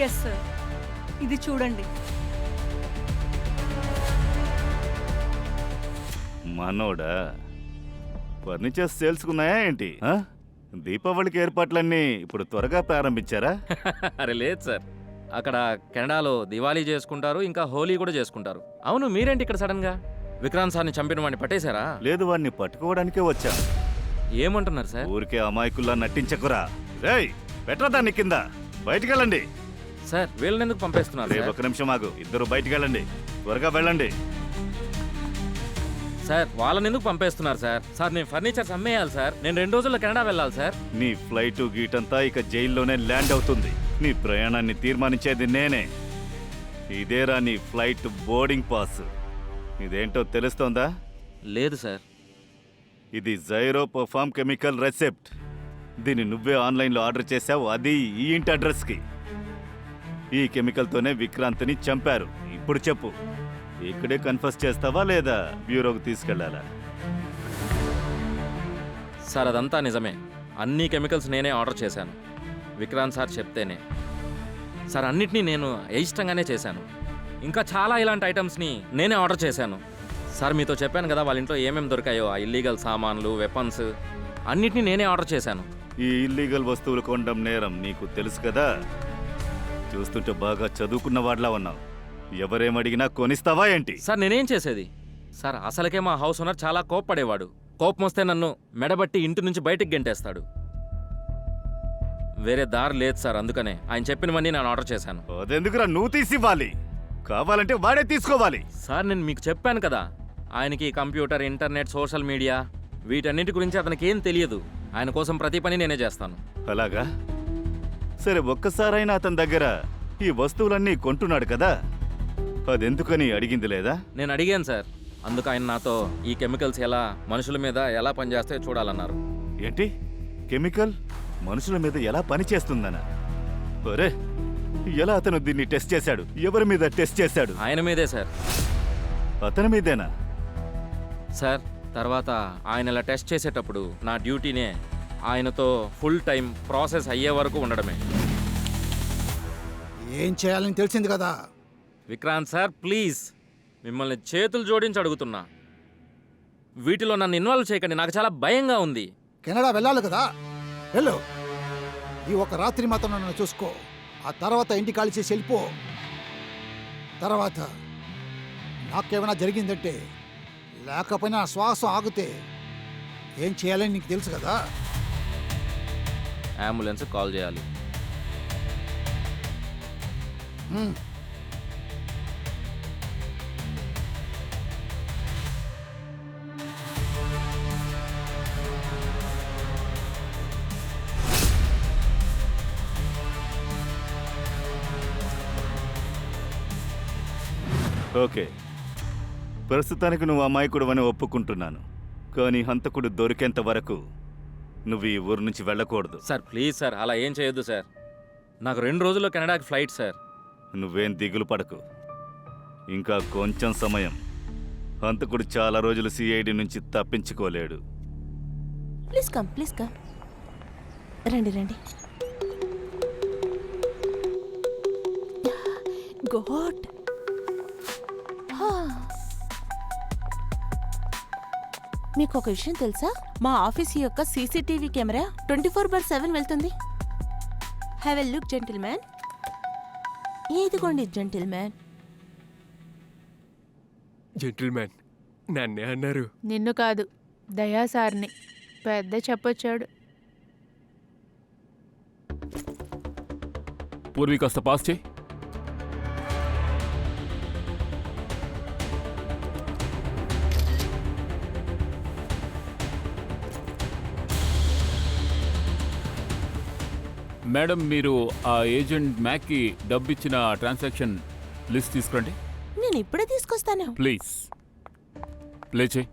ఎస్ సార్, ఇది చూడండి. మనోడా, ఫర్నిచర్ సేల్స్కున్నాయా ఏంటి? ఆ? దీపావళికి ఏర్పాట్లన్నీ ఇప్పుడు త్వరగా ప్రారంభించారా? అరే లేదు సార్, అక్కడ కెనడాలో దివాళీ చేసుకుంటారు, ఇంకా హోలీ కూడా చేసుకుంటారు. అవును, మీరేంటి ఇక్కడ సడన్గా? విక్రాంత్ సార్ని చంపిన వాడిని పట్టేశారా? లేదు, వాడిని పట్టుకోవడానికే వచ్చాం. ఏమంటున్నారు సార్? ఊరికే అమాయకుల్లా నటించకురా. రేయ్, పెట్టరా దాన్ని కింద. బయటికెళ్ళండి. సార్ వీళ్ళని ఎందుకు పంపేస్తున్నారు రేపు సార్? ఒక నిమిషం ఆగు. ఇద్దరు బయటికెళ్ళండి, త్వరగా వెళ్ళండి. సార్ వాళ్ళని ఎందుకు పంపేస్తున్నారు సార్? సార్ నేను ఫర్నిచర్స్ అమ్మేయాలి సార్. నేను 2 రోజుల్లో కెనడా వెళ్ళాలి సార్. నీ ఫ్లైట్ గీటంతా ఇక జైల్లోనే ల్యాండ్ అవుతుంది. నీ ప్రయాణాన్ని తీర్మానించేది నేనే. ఇదేరా నీ ఫ్లైట్ బోర్డింగ్ పాస్. ఇదేంటో తెలుస్తోందా? లేదు సార్. ఇది జైరో పర్ఫామ్ కెమికల్ రెసెప్ట్. దీన్ని నువ్వే ఆన్లైన్లో ఆర్డర్ చేశావు, అది ఈ ఇంటి అడ్రస్కి. ఈ కెమికల్తోనే విక్రాంత్ని చంపారు. ఇప్పుడు చెప్పు, ఇక్కడే కన్ఫర్స్ చేస్తావా లేదా బ్యూరోకి తీసుకెళ్లాలా? సార్ అదంతా నిజమే. అన్ని కెమికల్స్ నేనే ఆర్డర్ చేశాను, విక్రాంత్ సార్ చెప్తేనే. సార్ అన్నిటినీ నేను ఇష్టంగానే చేశాను. ఇంకా చాలా ఇలాంటి ఐటమ్స్ని నేనే ఆర్డర్ చేశాను. సార్ మీతో చెప్పాను కదా వాళ్ళ ఇంట్లో ఏమేమి దొరికాయో, ఆ ఇల్లీగల్ సామాన్లు, వెపన్స్ అన్నిటినీ నేనే ఆర్డర్ చేశాను. ఈ ఇల్లీగల్ వస్తువులు కొనడం నేరం నీకు తెలుసు కదా. చూస్తుంటే బాగా చదువుకున్న వాడిలా ఉన్నావు. ఎవరేమడిగినా కొనిస్తావా ఏంటి? సార్ నేనేం చేసేది సార్? అసలుకే మా హౌస్ ఓనర్ చాలా కోప్పడేవాడు. కోపం వస్తే నన్ను మెడబట్టి ఇంటి నుంచి బయటికి గెంటేస్తాడు. వేరే దారి లేదు సార్, అందుకనే ఆయన చెప్పినవన్నీ నేను ఆర్డర్ చేశాను. అదెందుకురా నువ్వు తీసివ్వాలి? కావాలంటే వాడే తీసుకోవాలి. సార్ నేను మీకు చెప్పాను కదా, ఆయనకి కంప్యూటర్, ఇంటర్నెట్, సోషల్ మీడియా వీటన్నిటి గురించి అతనికి ఏం తెలియదు. ఆయన కోసం ప్రతి పని నేనే చేస్తాను. అలాగా? సరే, ఒక్కసారైనా అతని దగ్గర ఈ వస్తువులన్నీ కొంటున్నాడు కదా, అదెందుకని అడిగింది లేదా? నేను అడిగాను సార్, అందుకు ఆయన నాతో ఈ కెమికల్స్ ఎలా మనుషుల మీద ఎలా పనిచేస్తాయో చూడాలన్నారు. ఏంటి? కెమికల్ మనుషుల మీద ఎలా పనిచేస్తుందనా? ఒరే, ఎలా అతను దీన్ని టెస్ట్ చేశాడు? ఎవరి మీద టెస్ట్ చేశాడు? ఆయన మీదే సార్. అతని మీదేనా? సార్ తర్వాత ఆయన ఇలా టెస్ట్ చేసేటప్పుడు నా డ్యూటీనే ఆయనతో ఫుల్ టైం ప్రాసెస్ అయ్యే వరకు ఉండడమే. ఏం చేయాలని తెలిసింది కదా. విక్రాంత్ సార్ ప్లీజ్, మిమ్మల్ని చేతులు జోడించి అడుగుతున్నా, వీటిలో నన్ను ఇన్వాల్వ్ చేయకండి. నాకు చాలా భయంగా ఉంది. కెనడా వెళ్ళాలి కదా, వెళ్ళు. ఈ ఒక రాత్రి మాత్రం నన్ను చూసుకో. ఆ తర్వాత ఇంటి ఖాళీ చేసి వెళ్ళిపో. తర్వాత నాకేమైనా జరిగిందంటే, లేకపోయినా శ్వాస ఆగితే ఏం చేయాలని నీకు తెలుసు కదా. అంబులెన్స్ కాల్ చేయాలి. ఓకే, ప్రస్తుతానికి నువ్వు అమాయకుడు అని ఒప్పుకుంటున్నాను. కానీ హంతకుడు దొరికేంత వరకు నువ్వు ఈ ఊరు నుంచి వెళ్ళకూడదు. సార్ ప్లీజ్ సార్, అలా ఏం చేయొద్దు సార్. నాకు 2 రోజుల్లో కెనడాకి ఫ్లైట్ సార్. నువ్వేం దిగులు పడకు, ఇంకా కొంచెం సమయం. హంతకుడు చాలా రోజులు సిఐడి నుంచి తప్పించుకోలేడు. Please come, please come. రండి రండి. గాడ్, మీకు ఒక విషయం తెలుసా? మా ఆఫీస్ యొక్క సీసీటీవీ కెమెరా 24/7 వెళ్తుంది. Have a look gentlemen. ఇదిగోండి జెంటిల్మెన్. జెంటిల్మెన్ నన్నే అన్నారు. నిన్ను కాదు, దయా సార్ని. పెద్ద చెప్పొచ్చాడు. పూర్వీ కాస్త పాస్ చేయి. మేడం, మీరు ఆ ఏజెంట్ మ్యాక్కి డబ్బిచ్చిన ట్రాన్సాక్షన్ లిస్ట్ తీసుకురండి. నేను ఇప్పుడే తీసుకొస్తాను. ప్లీజ్ ప్లే చేయి.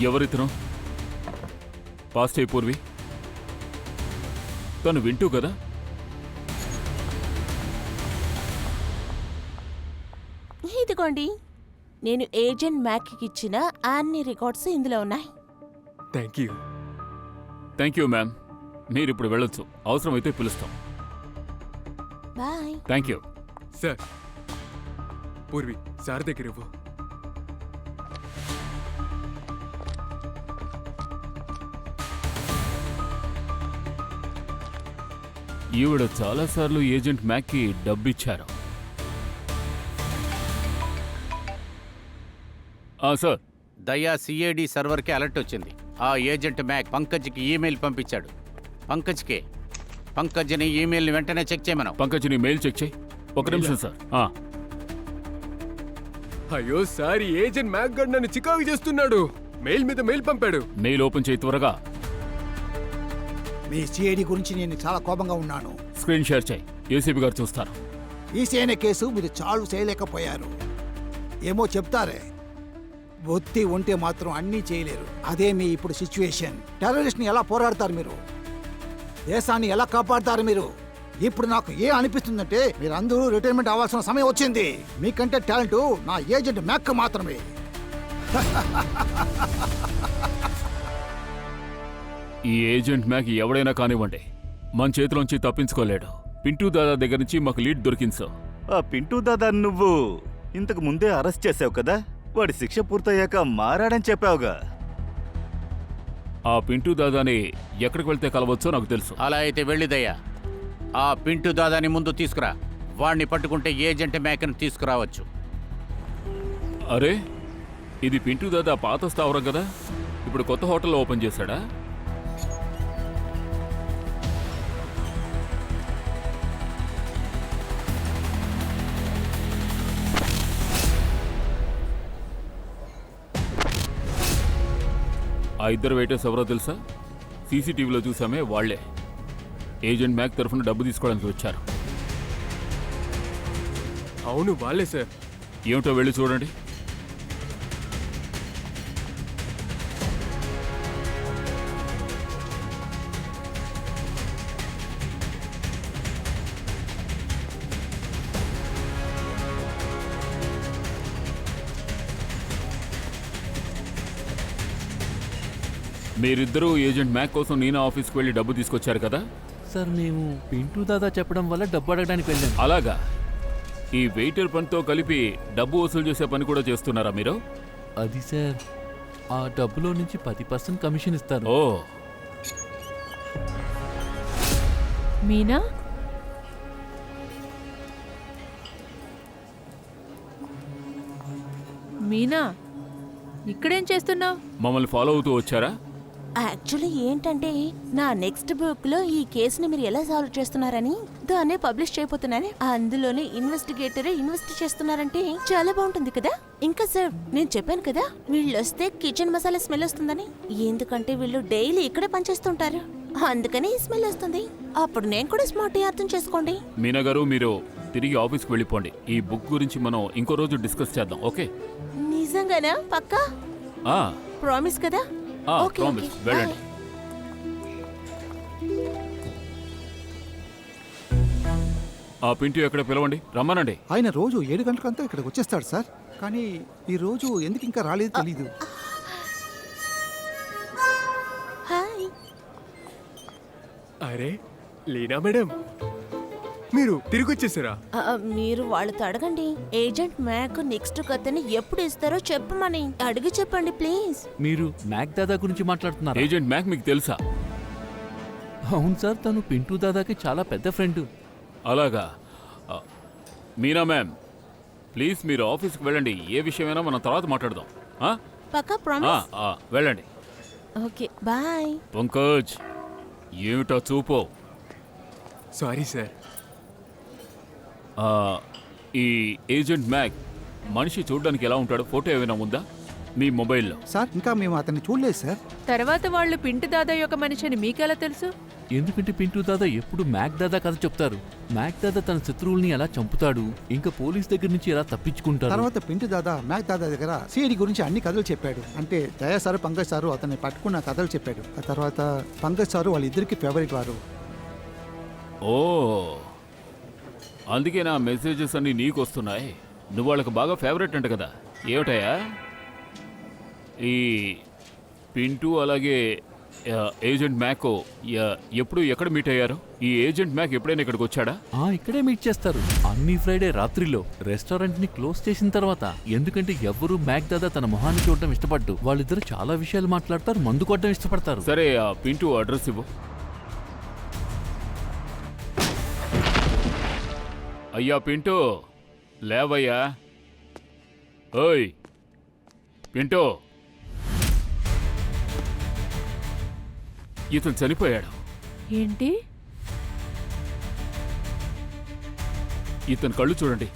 ఎవరితను? పాస్ట్ అయి పూర్వి. తను వింటూ కదా? ఇదిగోండి, నేను ఏజెంట్ మ్యాక్కి ఇచ్చిన అన్ని రికార్డ్స్ ఇందులో ఉన్నాయి. Thank you. Thank you ma'am. మీరు ఇప్పుడు వెళ్ళొచ్చు, అవసరమైతే పిలుస్తాం. Bye. Thank you. Sir, Purvi sir దగ్గర ఇవ్వు. ఈవిడ చాలాసార్లు ఏజెంట్ మ్యాక్కి డబ్బిచ్చారు. సార్, దయా సిఐడి సర్వర్కి అలర్ట్ వచ్చింది. ఆ ఏజెంట్ మ్యాక్ పంకజ్కి ఈమెయిల్ పంపించాడు. పంకజ్ని ఈమెయిల్ని వెంటనే చెక్ చేయమను. పంకజ్ని మెయిల్ చెక్ చేయి. ఒక నిమిషం సార్. అయ్యో సార్, ఈ ఏజెంట్ మ్యాక్ గడ్ నన్ను చికాకు చేస్తున్నాడు. మెయిల్ మీద మెయిల్ పంపాడు. మెయిల్ ఓపెన్ చేయి త్వరగా. మీ సిఐడి గురించి నేను చాలా కోపంగా ఉన్నాను. స్క్రీన్ షేర్ చేయి, ఏసీపీ గారు చూస్తారు. ఈ సేన కేసు మీరు చాలు చేయలేకపోయారు. ఏమో చెప్తారే, ఒత్తి ఉంటే మాత్రం అన్నీ చేయలేరు. అదే మీ ఇప్పుడు సిచ్యువేషన్. టెర్రరిస్ట్ని ఎలా పోరాడతారు మీరు? దేశాన్ని ఎలా కాపాడతారు మీరు? ఇప్పుడు నాకు అనిపిస్తుందంటే మీరందరూ రిటైర్మెంట్ అవ్వాల్సిన సమయం వచ్చింది. మీకంటే టాలెంట్ నా ఏజెంట్ మ్యాక్ మాత్రమే. ఈ ఏజెంట్ మ్యాక్ ఎవడైనా కానివ్వండి, మన చేతిలోంచి తప్పించుకోలేడు. పింటూ దాదా దగ్గర నుంచి మాకు లీడ్ దొరికింది సార్. ఆ పింటూ దాదా నువ్వు ఇంతకు ముందే అరెస్ట్ చేసావు కదా? వాడి శిక్ష పూర్తయ్యాక మారాడని చెప్పావుగా. ఆ పింటూ దాదాని ఎక్కడికి వెళ్తే కలవచ్చో నాకు తెలుసు. అలా అయితే వెళ్ళిదయ్యా, ఆ పింటూ దాదాని ముందు తీసుకురా. వాణ్ణి పట్టుకుంటే ఏజెంట్ మ్యాక్ని తీసుకురావచ్చు. అరే, ఇది పింటూ దాదా పాత స్థావరం కదా? ఇప్పుడు కొత్త హోటల్ ఓపెన్ చేశాడా? ఆ ఇద్దరు వెయిటర్స్ ఎవరో తెలుసా? సీసీటీవీలో చూసామే, వాళ్లే ఏజెంట్ మ్యాక్ తరఫున డబ్బు తీసుకోవడానికి వచ్చారు. అవును, వాళ్ళే సార్. ఏమిటో వెళ్ళి చూడండి. మీరిద్దరూ ఏజెంట్ మ్యాక్ కోసం నేను ఆఫీస్కి వెళ్ళి డబ్బు తీసుకొచ్చారు కదా? సార్, మేము పింటూ దాదా చెప్పడం వల్ల డబ్బు అడగడానికి వెళ్ళాం. అలాగా? ఈ వెయిటర్ పనితో కలిపి డబ్బు వసూలు చేసే పని కూడా చేస్తున్నారా మీరు? అది సార్, ఆ డబ్బులో నుంచి 10% కమిషన్ ఇస్తారు. ఓ, మీనా, మీనా, ఇక్కడేం చేస్తున్నావు? మమ్మల్ని ఫాలో అవుతూ వచ్చారా? యాక్చువల్లీ ఏంటంటే, నా నెక్స్ట్ బుక్ లో ఈ కేసుని మీరు ఎలా సాల్వ్ చేస్తున్నారని దాన్నే పబ్లిష్ చేయబోతున్నాను. అందులోనే ఇన్వెస్టిగేటర్ ఇన్వెస్ట్ చేస్తున్నారంటే చాలా బాగుంటుంది కదా. ఇంకా సార్, నేను చెప్పాను కదా వీళ్ళు వస్తే కిచెన్ మసాలా స్మెల్ వస్తుందని. ఎందుకంటే వీళ్ళు డైలీ ఇక్కడే పనిచేస్తుంటారు, అందుకని ఈ స్మెల్ వస్తుంది. అప్పుడు నేను కూడా స్మార్ట్ అర్థం చేసుకోండి. మీనా గారు, మీరు తిరిగి ఆఫీస్కి వెళ్ళిపోండి. ఈ బుక్ గురించి మనం ఇంకో రోజు డిస్కస్ చేద్దాం. ఓకే? నిజంగానా? పక్కా? ప్రామిస్ కదా? Okay, promise. ఓకే, వెళ్ళండి. ఆ పింటూ ఎక్కడ పిలవండి, రమ్మనండి. ఆయన రోజు 7 గంటలకంతా ఇక్కడికి వచ్చేస్తాడు సార్. కానీ ఈ రోజు ఎందుకు ఇంకా రాలేదు తెలీదు. హాయ్. అరే లీనా మేడం, మీరు తిరిగి వచ్చేసారా? మీరు వాళ్ళతో అడగండి, ఏజెంట్ మ్యాక్ నెక్స్ట్ కథని ఎప్పుడు ఇస్తారో చెప్పమని అడిగి చెప్పండి ప్లీజ్. మీరు మ్యాక్ దాదా గురించి మాట్లాడుతున్నారు? ఏజెంట్ మ్యాక్ మీకు తెలుసా? అవును సార్, తను పింటూ దాదాకి చాలా పెద్ద ఫ్రెండ్. అలాగా? మీనా మ్యామ్, ప్లీజ్ మీరు ఆఫీస్కి వెళ్ళండి. ఏ విషయమైనా మనం తర్వాత మాట్లాడదాం. పక్కా ప్రామిస్? వెళ్ళండి. Okay, bye. పంకజ్, ఏమిటో చూపో. Sorry sir. ఈ ఏజెంట్ మ్యాక్ మనిషి చూడడానికి ఎలా ఉంటాడు? ఫోటో ఏమైనా ఉందా మీ మొబైల్లో? సార్, ఇంకా మేము అతన్ని చూడలేదు సార్. తర్వాత వాళ్ళు పింటి దాదా యొక్క మనిషి అని మీకెలా తెలుసు? ఎందుకంటే పింటూ దాదా ఎప్పుడు మ్యాక్ దాదా కథ చెప్తారు. మ్యాక్ దాదా తన శత్రువుల్ని ఎలా చంపుతాడు, ఇంకా పోలీస్ దగ్గర నుంచి ఎలా తప్పించుకుంటారు. తర్వాత పింటు దాదా మ్యాక్ దాదా దగ్గర సిఐడి గురించి అన్ని కథలు చెప్పాడు. అంటే దయా సారు పంకజ్ సారు అతన్ని పట్టుకున్న కథలు చెప్పాడు. ఆ తర్వాత పంకజ్ సారు వాళ్ళిద్దరికి ఫేవరెట్ వారు. ఓ, అందుకే నా మెసేజెస్ అన్నీ నీకు వస్తున్నాయి. నువ్వు వాళ్ళకి బాగా ఫేవరెట్ అంట కదా. ఏమిటయా ఈ పింటూ అలాగే ఏజెంట్ మ్యాక్ ఎప్పుడు ఎక్కడ మీట్ అయ్యారు? ఈ ఏజెంట్ మ్యాక్ ఎప్పుడైనా ఇక్కడికి వచ్చాడా? ఇక్కడే మీట్ చేస్తారు. అన్ని ఫ్రైడే రాత్రిలో రెస్టారెంట్ ని క్లోజ్ చేసిన తర్వాత. ఎందుకంటే ఎవ్వరూ మ్యాక్ దాదా తన మొహాన్ని చూడటం ఇష్టపడ్డు. వాళ్ళిద్దరు చాలా విషయాలు మాట్లాడతారు, మందు కొట్టడం ఇష్టపడతారు. సరే, ఆ పింటూ అడ్రస్ ఇవ్వు. అయ్యా పింటూ, లేవయ్యా. ఓయ్ పింటూ, ఇతను చనిపోయాడు. ఏంటి? ఇతని కళ్ళు చూడండి,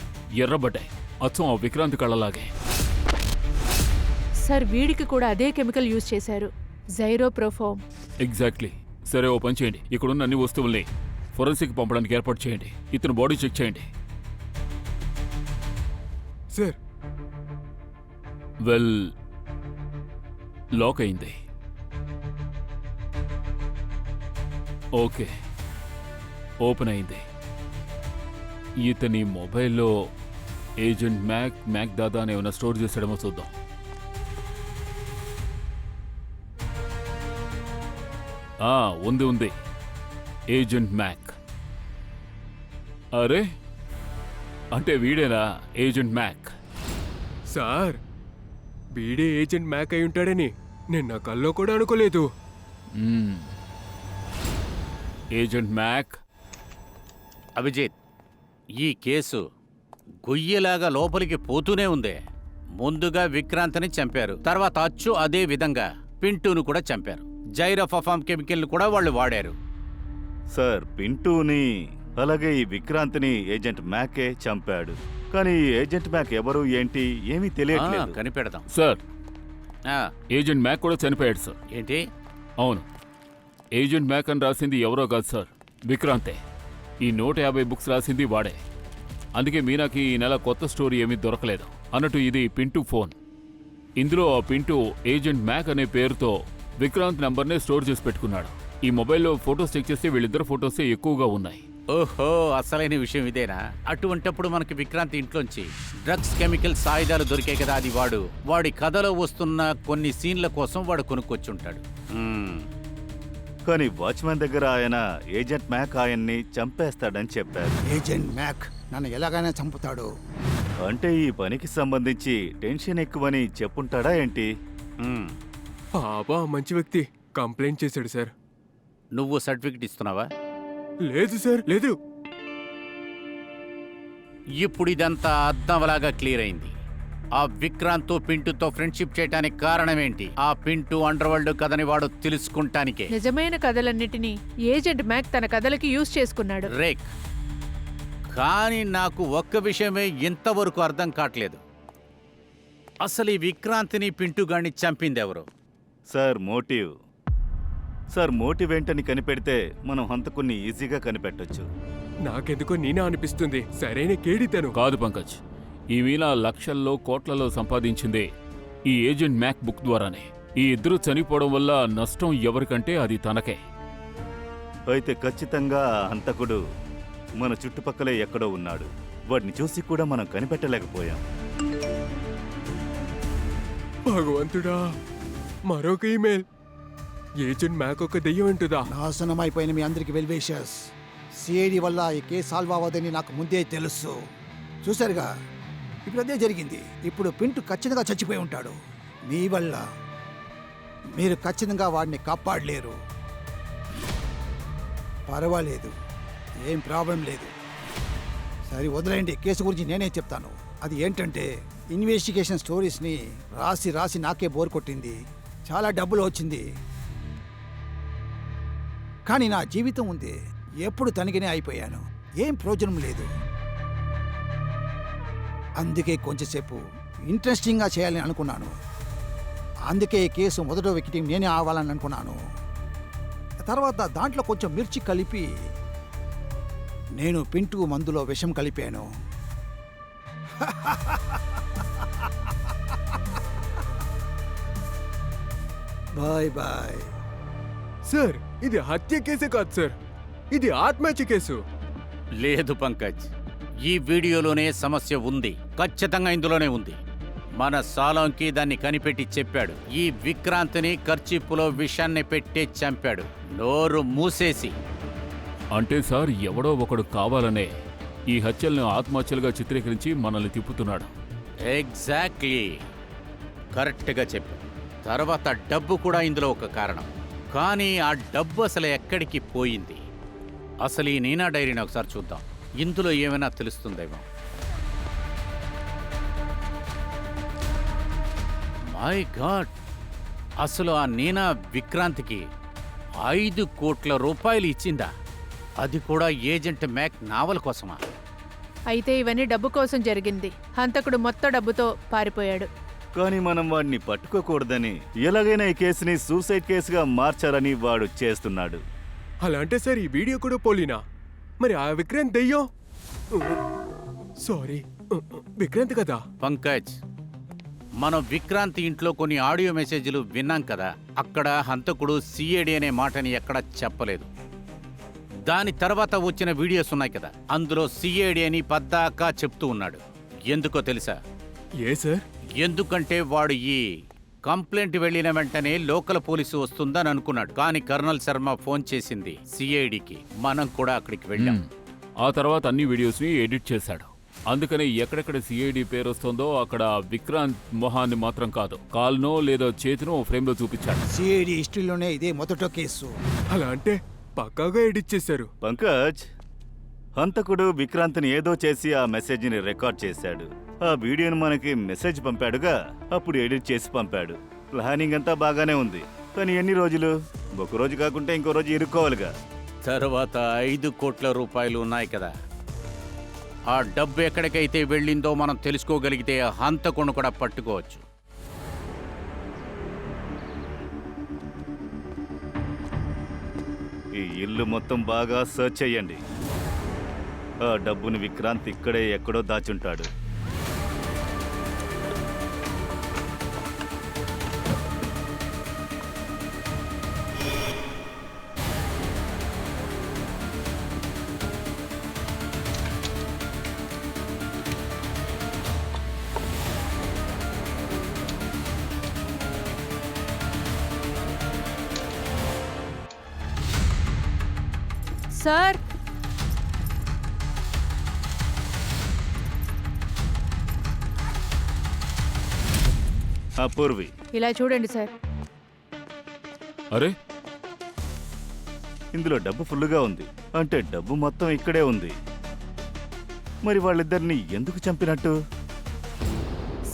ఎర్రబడ్డాయి, అచ్చం ఆ విక్రాంత్ కళ్ళలాగే. సార్, వీడికి కూడా అదే కెమికల్ యూజ్ చేశారు, జైరోప్రోఫోమ్. ఎగ్జాక్ట్లీ. సరే, ఓ పని చేయండి, ఇక్కడున్న అన్ని వస్తువుల్ని ఫోరెన్సిక్ పంపడానికి ఏర్పాటు చేయండి. ఇతను బాడీ చెక్ చేయండి. సార్, వెల్, లాక్ అయింది. ఓకే, ఓపెన్ అయింది. ఇతని మొబైల్లో ఏజెంట్ మ్యాక్ దాదా అని ఏమైనా స్టోర్ చేసాడేమో చూద్దాం. ఉంది ఏజెంట్ మ్యాక్. అరే, అంటే వీడేనా ఏజెంట్ మ్యాక్? సార్, వీడే ఏజెంట్ మ్యాక్ అయి ఉంటాడని నేను నా కల్లో కూడా అనుకోలేదు. Agent Mac. అభిజిత్, ఈ కేసు గొయ్యలాగా లోపలికి పోతూనే ఉంది. ముందుగా విక్రాంత్ని చంపారు, తర్వాత అచ్చు అదే విధంగా పింటూను కూడా చంపారు. జైరోఫామ్ కెమికల్ని కూడా వాళ్ళు వాడారు. సార్, పింటూని అలాగే ఈ విక్రాంత్ని ఏజెంట్ మ్యాకే చంపాడు. కానీ ఈ ఏజెంట్ మ్యాక్ ఎవరు ఏంటి ఏమీ తెలియట్లేదు. కనిపెడదాం సార్. ఏజెంట్ మ్యాక్ కూడా చనిపోయాడు సార్. ఏంటి? అవును, ఏజెంట్ మ్యాక్ అని రాసింది ఎవరో కాదు సార్, విక్రాంతే. ఈ 150 బుక్స్ రాసింది వాడే. అందుకే మీనాకి ఈ నెల కొత్త స్టోరీ ఏమీ దొరకలేదు. అన్నట్టు ఇది పింటూ ఫోన్. ఇందులో ఆ పింటూ ఏజెంట్ మ్యాక్ అనే పేరుతో విక్రాంత్ నంబర్నే స్టోర్ చేసి పెట్టుకున్నాడు. ఈ మొబైల్లో ఫొటోస్ చెక్ చేస్తే వీళ్ళిద్దరు ఫొటోసే ఎక్కువగా ఉన్నాయి. ఓహో, అసలైన విషయం ఇదేనా? అటువంటప్పుడు మనకి విక్రాంత్ ఇంట్లోంచి డ్రగ్స్, కెమికల్స్, ఆయుధాలు దొరికాయి కదా. అది వాడి కథలో వస్తున్న కొన్ని సీన్ల కోసం వాడు కొనుక్కొచ్చుంటాడు. కానీ వాచ్మెన్ దగ్గర ఆయన ఏజెంట్ మ్యాక్ ఆయన్ని చంపేస్తాడని చెప్పారు. ఏజెంట్ మ్యాక్ నన్ను ఎలాగైనా చంపుతాడు అంటే ఈ పనికి సంబంధించి టెన్షన్ ఎక్కువని చెప్పుంటాడా ఏంటి? పాపా, మంచి వ్యక్తి కంప్లైంట్ చేశాడు సార్. నువ్వు సర్టిఫికెట్ ఇస్తున్నావా? లేదు సార్, లేదు. ఇప్పుడు ఇదంతా అర్థంలాగా క్లియర్ అయింది. ఆ విక్రాంత్ పింటూతో ఫ్రెండ్షిప్ చేయడానికి కారణం ఏంటి? ఆ పింటూ అండర్ వరల్డ్ కథని వాడు తెలుసుకుంటానికే. నిజమైన కథలన్నిటినీ ఏజెంట్ మ్యాక్ తన కథలకి యూజ్ చేసుకున్నాడు. రేక్, కానీ నాకు ఒక్క విషయమే ఇంతవరకు అర్థం కావట్లేదు. అసలు ఈ విక్రాంత్ని, పింటూ గాడిని చంపింది ఎవరు? సార్, మోటివ్ ఏంటని కనిపెడితే మనం హంతకుణ్ణి ఈజీగా కనిపెట్టొచ్చు. నాకెందుకో నీనా అనిపిస్తుంది సరైన కేడితను కాదు పంకజ్. ఈ మీనా లక్షల్లో కోట్లలో సంపాదించిందే ఈ ఏజెంట్ మ్యాక్ బుక్ ద్వారానే. ఈ ఇద్దరు చనిపోవడం వల్ల నష్టం ఎవరికంటే అది తనకే. అయితే ఖచ్చితంగా హంతకుడు మన చుట్టుపక్కలే ఎక్కడో ఉన్నాడు. వాడిని చూసి కూడా మనం కనిపెట్టలేకపోయాం. భగవంతుడా, మరొక ఈమెయిల్. ఏజెంట్ మ్యాక్ ఒక దెయ్యం అంటుదా? నాశనం అయిపోయిన మీ అందరికి వెల్ విషెస్. సిఐడి వల్ల ఈ కేసు సాల్వ్ అవ్వదని నాకు ముందే తెలుసు. చూశారుగా, ఇప్పుడు అదే జరిగింది. ఇప్పుడు పింటూ ఖచ్చితంగా చచ్చిపోయి ఉంటాడు. మీ వల్ల మీరు ఖచ్చితంగా వాడిని కాపాడలేరు. పర్వాలేదు, ఏం ప్రాబ్లం లేదు. సరే వదిలేయండి, కేసు గురించి నేనే చెప్తాను. అది ఏంటంటే, ఇన్వెస్టిగేషన్ స్టోరీస్ని రాసి రాసి నాకే బోర్ కొట్టింది. చాలా డబ్బులు వచ్చింది, కానీ నా జీవితం ఉంది ఎప్పుడు తనిఖీనే అయిపోయాను. ఏం ప్రయోజనం లేదు. అందుకే కొంచెంసేపు ఇంట్రెస్టింగ్గా చేయాలని అనుకున్నాను. అందుకే ఈ కేసు మొదట విక్టిమ్ నేనే అవ్వాలని అనుకున్నాను. తర్వాత దాంట్లో కొంచెం మిర్చి కలిపి నేను పింటూ మందులో విషం కలిపాను. Bye bye. సార్ ఇది హత్య కేసే కాదు సార్, ఇది ఆత్మహత్య కేసు. లేదు పంకజ్, ఈ వీడియోలోనే సమస్య ఉంది. ఖచ్చితంగా ఇందులోనే ఉంది. మన సాలోంకి దాన్ని కనిపెట్టి చెప్పాడు. ఈ విక్రాంత్ని కర్చీపులో విషాన్ని పెట్టి చంపాడు, నోరు మూసేసి. అంటే సార్ ఎవడో ఒకడు కావాలనే ఈ హత్యలను ఆత్మహత్యలుగా చిత్రీకరించి మనల్ని తిప్పుతున్నాడు. ఎగ్జాక్ట్లీ, కరెక్ట్గా చెప్పాడు. తర్వాత డబ్బు కూడా ఇందులో ఒక కారణం. కానీ ఆ డబ్బు అసలు ఎక్కడికి పోయింది? అసలు ఈ నీనా డైరీని ఒకసారి చూద్దాం, ఇందులో ఏమైనా తెలుస్తుందేమో. మై గాడ్, అసలు ఆ నీనా విక్రాంత్కి 5 కోట్ల రూపాయలు ఇచ్చిందా? అది కూడా ఏజెంట్ మ్యాక్ నావల్ కోసమా? అయితే ఇవన్నీ డబ్బు కోసం జరిగింది. హంతకుడు మొత్తం డబ్బుతో పారిపోయాడు. కానీ మనం వాడిని పట్టుకోకూడదని ఎలాగైనా ఈ కేసుని సూసైడ్ కేసుగా మార్చాలని వాడు చేస్తున్నాడు. అలా అంటే సార్ ఈ వీడియో కూడా పోలీనా? మరి ఆ విక్రాంత్ దెయ్యం? సారీ, విక్రాంత్ కదా? పంకజ్, మనం విక్రాంత్ ఇంట్లో కొన్ని ఆడియో మెసేజ్లు విన్నాం కదా. అక్కడ హంతకుడు సిఐడి అనే మాటని ఎక్కడా చెప్పలేదు. దాని తర్వాత వచ్చిన వీడియోస్ ఉన్నాయి కదా, అందులో సిఐడి అని పద్దాకా చెప్తూ ఉన్నాడు. ఎందుకో తెలుసా? ఏ సార్? ఎందుకంటే వాడు ఈ కంప్లైంట్ వెళ్ళిన వెంటనే లోకల్ పోలీసు వస్తుందని అనుకున్నాడు. కానీ కర్నల్ శర్మ ఫోన్ చేసింది సిఐడికి. మనం కూడా అక్కడికి వెళ్ళాం. ఆ తర్వాత అన్ని వీడియోస్ని ఎడిట్ చేశాడు. అందుకని ఎక్కడెక్కడ సిఐడి పేరు వస్తుందో అక్కడ విక్రాంత్ మొహాన్ని మాత్రం కాదు, కాల్నో లేదా చేతినో ఫ్రేమ్లో చూపించాడు. సిఐడి హిస్టరీలోనే ఇదే మొదట కేసు. అలా అంటే పక్కాగా ఎడిట్ చేశారు. పంకజ్, హంతకుడు విక్రాంత్ని ఏదో చేసి ఆ మెసేజ్ని రికార్డ్ చేశాడు. ఆ వీడియోని మనకి మెసేజ్ పంపాడుగా, అప్పుడు ఎడిట్ చేసి పంపాడు. ప్లానింగ్ అంతా బాగానే ఉంది. కానీ ఎన్ని రోజులు? ఒక రోజు కాకుంటే ఇంకో రోజు ఇరుక్కోవాలిగా. తర్వాత 5 కోట్ల రూపాయలు ఉన్నాయి కదా, ఆ డబ్బు ఎక్కడికైతే వెళ్ళిందో మనం తెలుసుకోగలిగితే ఆ హంతకుడిని కూడా పట్టుకోవచ్చు. ఈ ఇల్లు మొత్తం బాగా సర్చ్ చెయ్యండి. ఆ డబ్బుని విక్రాంత్ ఇక్కడే ఎక్కడో దాచుంటాడు. సార్, అపూర్వి, ఇలా చూడండి సార్. అరే, ఇందులో డబ్బు ఫుల్లుగా ఉంది. అంటే డబ్బు మొత్తం ఇక్కడే ఉంది. మరి వాళ్ళిద్దరిని ఎందుకు చంపినట్టు?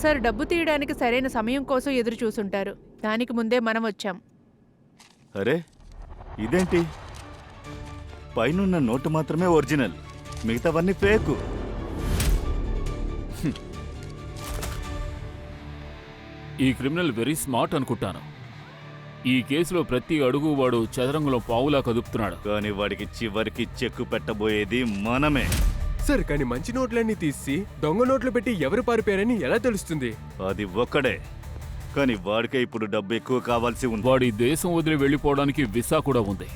సార్, డబ్బు తీయడానికి సరైన సమయం కోసం ఎదురు చూసుంటారు. దానికి ముందే మనం వచ్చాం. అరే, ఇదేంటి? పైనున్న నోటు మాత్రమే ఒరిజినల్, మిగతావన్నీ ఫేకు. ఈ క్రిమినల్ వెరీ స్మార్ట్ అనుకుంటాను. ఈ కేసులో ప్రతి అడుగు వాడు చదరంగంలో పావులా కదుపుతున్నాడు. కానీ వాడికి చివరికి చెక్కు పెట్టబోయేది మనమే. సార్, కానీ మంచి నోట్లన్నీ తీసి దొంగ నోట్లు పెట్టి ఎవరు పారిపోయారని ఎలా తెలుస్తుంది? అది ఒక్కడే. కానీ వాడికే ఇప్పుడు డబ్బు ఎక్కువ కావాల్సి ఉంది. వాడి దేశం వదిలి వెళ్ళిపోవడానికి వీసా కూడా ఉంది.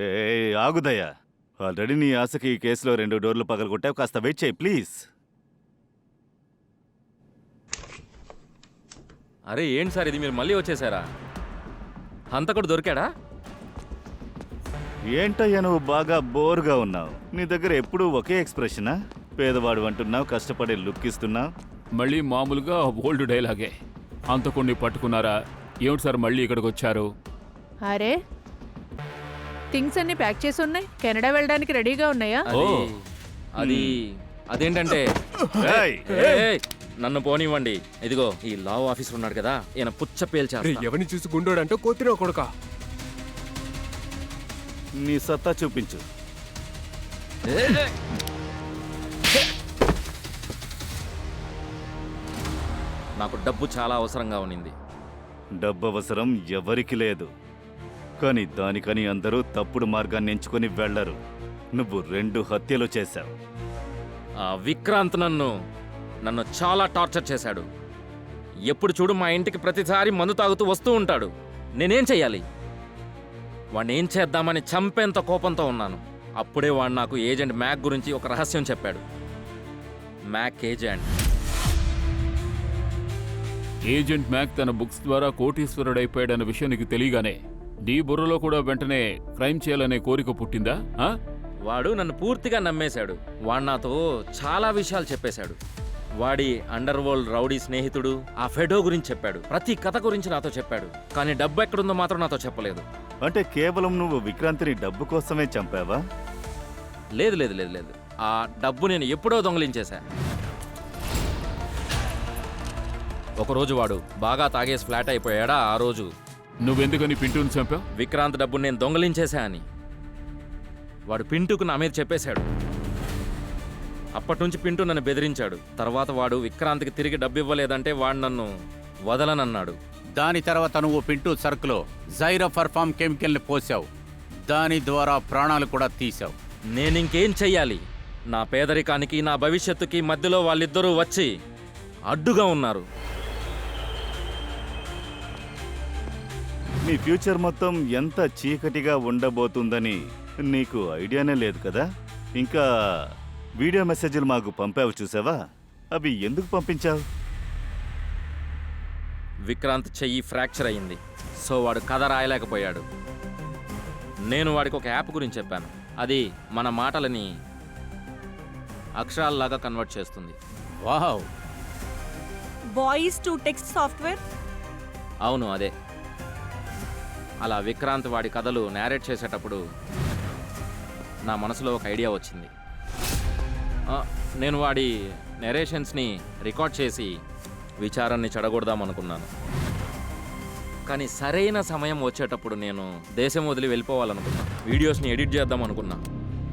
ఏ ఆగుదయ్యా, ఆల్రెడీ నీ ఆశకి ఈ కేసులో 2 డోర్లు పగలగొట్టావు. కాస్త వెయిట్ చేయి ప్లీజ్. అరే ఏంటి సార్ ఇది, మీరు మళ్ళీ వచ్చేసారా? హంతకుడు దొరికాడా? ఏంటయ్యా నువ్వు బాగా బోర్గా ఉన్నావు. నీ దగ్గర ఎప్పుడూ ఒకే ఎక్స్ప్రెషనా? పేదవాడు అంటున్నావు, కష్టపడే లుక్ ఇస్తున్నావు. మళ్ళీ మామూలుగా ఓల్డ్ డైలాగే. అంతకొన్ని పట్టుకున్నారా? ఏమిటి సార్ మళ్ళీ ఇక్కడికి వచ్చారు? అరే, థింగ్స్ అన్ని ప్యాక్ చేసి ఉన్నాయి. కెనడా వెళ్ళడానికి రెడీగా ఉన్నాయా? అదేంటంటే ఏయ్! ఏయ్, నన్ను పోనివ్వండి. ఇదిగో ఈ లావ్ ఆఫీసర్ ఉన్నాడు కదా, ఈయన పుచ్చ పేల్చా. ఎవరిని చూసి గుండోడంటూ కోతినో కొడుక. నీ సత్తా చూపించు. నాకు డబ్బు చాలా అవసరంగా ఉన్నింది. డబ్బు అవసరం ఎవరికి లేదు, కానీ దానికని అందరూ తప్పుడు మార్గాన్ని ఎంచుకొని వెళ్లరు. నువ్వు 2 హత్యలు చేశావు. ఆ విక్రాంత్ నన్ను చాలా టార్చర్ చేశాడు. ఎప్పుడు చూడు మా ఇంటికి ప్రతిసారి మందు తాగుతూ వస్తూ ఉంటాడు. నేనేం చెయ్యాలి? వాడిని ఏం చేద్దామని చంపేంత కోపంతో ఉన్నాను. అప్పుడే వాడు నాకు ఏజెంట్ మ్యాక్ గురించి ఒక రహస్యం చెప్పాడు. Mac agent. ఏజెంట్ మ్యాక్ తన బుక్స్ ద్వారా కోటీశ్వరుడైపోయాడన్న విషయం నీకు తెలియగానే నీ బుర్రలో కూడా వెంటనే క్రైమ్ చేయాలనే కోరిక పుట్టిందా? ఆ? వాడు నన్ను పూర్తిగా నమ్మేశాడు. వాడు నాతో చాలా విషయాలు చెప్పేశాడు. వాడి అండర్ వరల్డ్ రౌడీ స్నేహితుడు ఆ ఫెడో గురించి చెప్పాడు. ప్రతి కథ గురించి నాతో చెప్పాడు. కానీ డబ్బు ఎక్కడుందో మాత్రం నాతో చెప్పలేదు. అంటే కేవలం నువ్వు విక్రాంతిని డబ్బు కోసమే చంపావా? లేదు లేదు లేదు లేదు ఆ డబ్బు నేను ఎప్పుడో దొంగలించేశా. ఒకరోజు వాడు బాగా తాగేసి ఫ్లాట్ అయిపోయాడా. ఆ రోజు నువ్వెందుకని పింటూని చంపావు? విక్రాంత్ డబ్బుని నేను దొంగలించేశా అని వాడు పింటూకు నా మీద చెప్పేశాడు. అప్పటి నుంచి పింటూ నన్ను బెదిరించాడు. తర్వాత వాడు విక్రాంత్కి తిరిగి డబ్బు ఇవ్వలేదంటే వాడు నన్ను వదలనన్నాడు. దాని తర్వాత నువ్వు పింటూ సరుకులో జైరోఫర్ఫామ్ కెమికల్ని పోసావు. దాని ద్వారా ప్రాణాలు కూడా తీసావు. నేనింకేం చెయ్యాలి? నా పేదరికానికి నా భవిష్యత్తుకి మధ్యలో వాళ్ళిద్దరూ వచ్చి అడ్డుగా ఉన్నారు. నీ ఫ్యూచర్ మొత్తం ఎంత చీకటిగా ఉండబోతుందని నీకు ఐడియానే లేదు కదా. ఇంకా వీడియో మెసేజ్లు మాకు పంపావు చూసావా? అవి ఎందుకు పంపించావు? విక్రాంత్ చెయ్యి ఫ్రాక్చర్ అయ్యింది. సో వాడు కథ రాయలేకపోయాడు. నేను వాడికి ఒక యాప్ గురించి చెప్పాను. అది మన మాటలని అక్షరాల్లాగా కన్వర్ట్ చేస్తుంది. Wow! Voice to text software. అవును అదే. అలా విక్రాంత్ వాడి కథలు నేరేట్ చేసేటప్పుడు నా మనసులో ఒక ఐడియా వచ్చింది. నేను వాడి నెరేషన్స్ని రికార్డ్ చేసి విచారాన్ని చెడగొడదామనుకున్నాను. కానీ సరైన సమయం వచ్చేటప్పుడు నేను దేశం వదిలి వెళ్ళిపోవాలనుకున్నా. వీడియోస్ని ఎడిట్ చేద్దామనుకున్నా.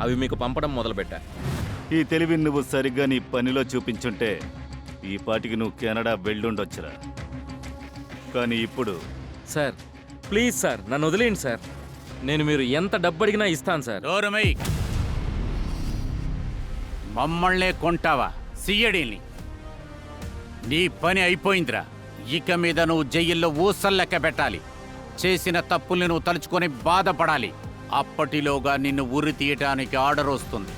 అవి మీకు పంపడం మొదలుపెట్టా. ఈ తెలివి నువ్వు సరిగ్గా నీ పనిలో చూపించుంటే ఈ పాటికి నువ్వు కెనడా వెళ్ళుండొచ్చురా. కానీ ఇప్పుడు సార్ ప్లీజ్ సార్ నన్ను వదిలేయండి సార్. నేను మీరు ఎంత డబ్బు అడిగినా ఇస్తాను సార్. దూరమై మమ్మల్నే కొంటావా? సియ్యడీని నీ పని అయిపోయిందిరా. ఇక మీద నువ్వు జైల్లో ఊసల్లెక్క పెట్టాలి. చేసిన తప్పుల్ని నువ్వు తలుచుకొని బాధపడాలి. అప్పటిలోగా నిన్ను ఉరి తీయటానికి ఆర్డర్ వస్తుంది.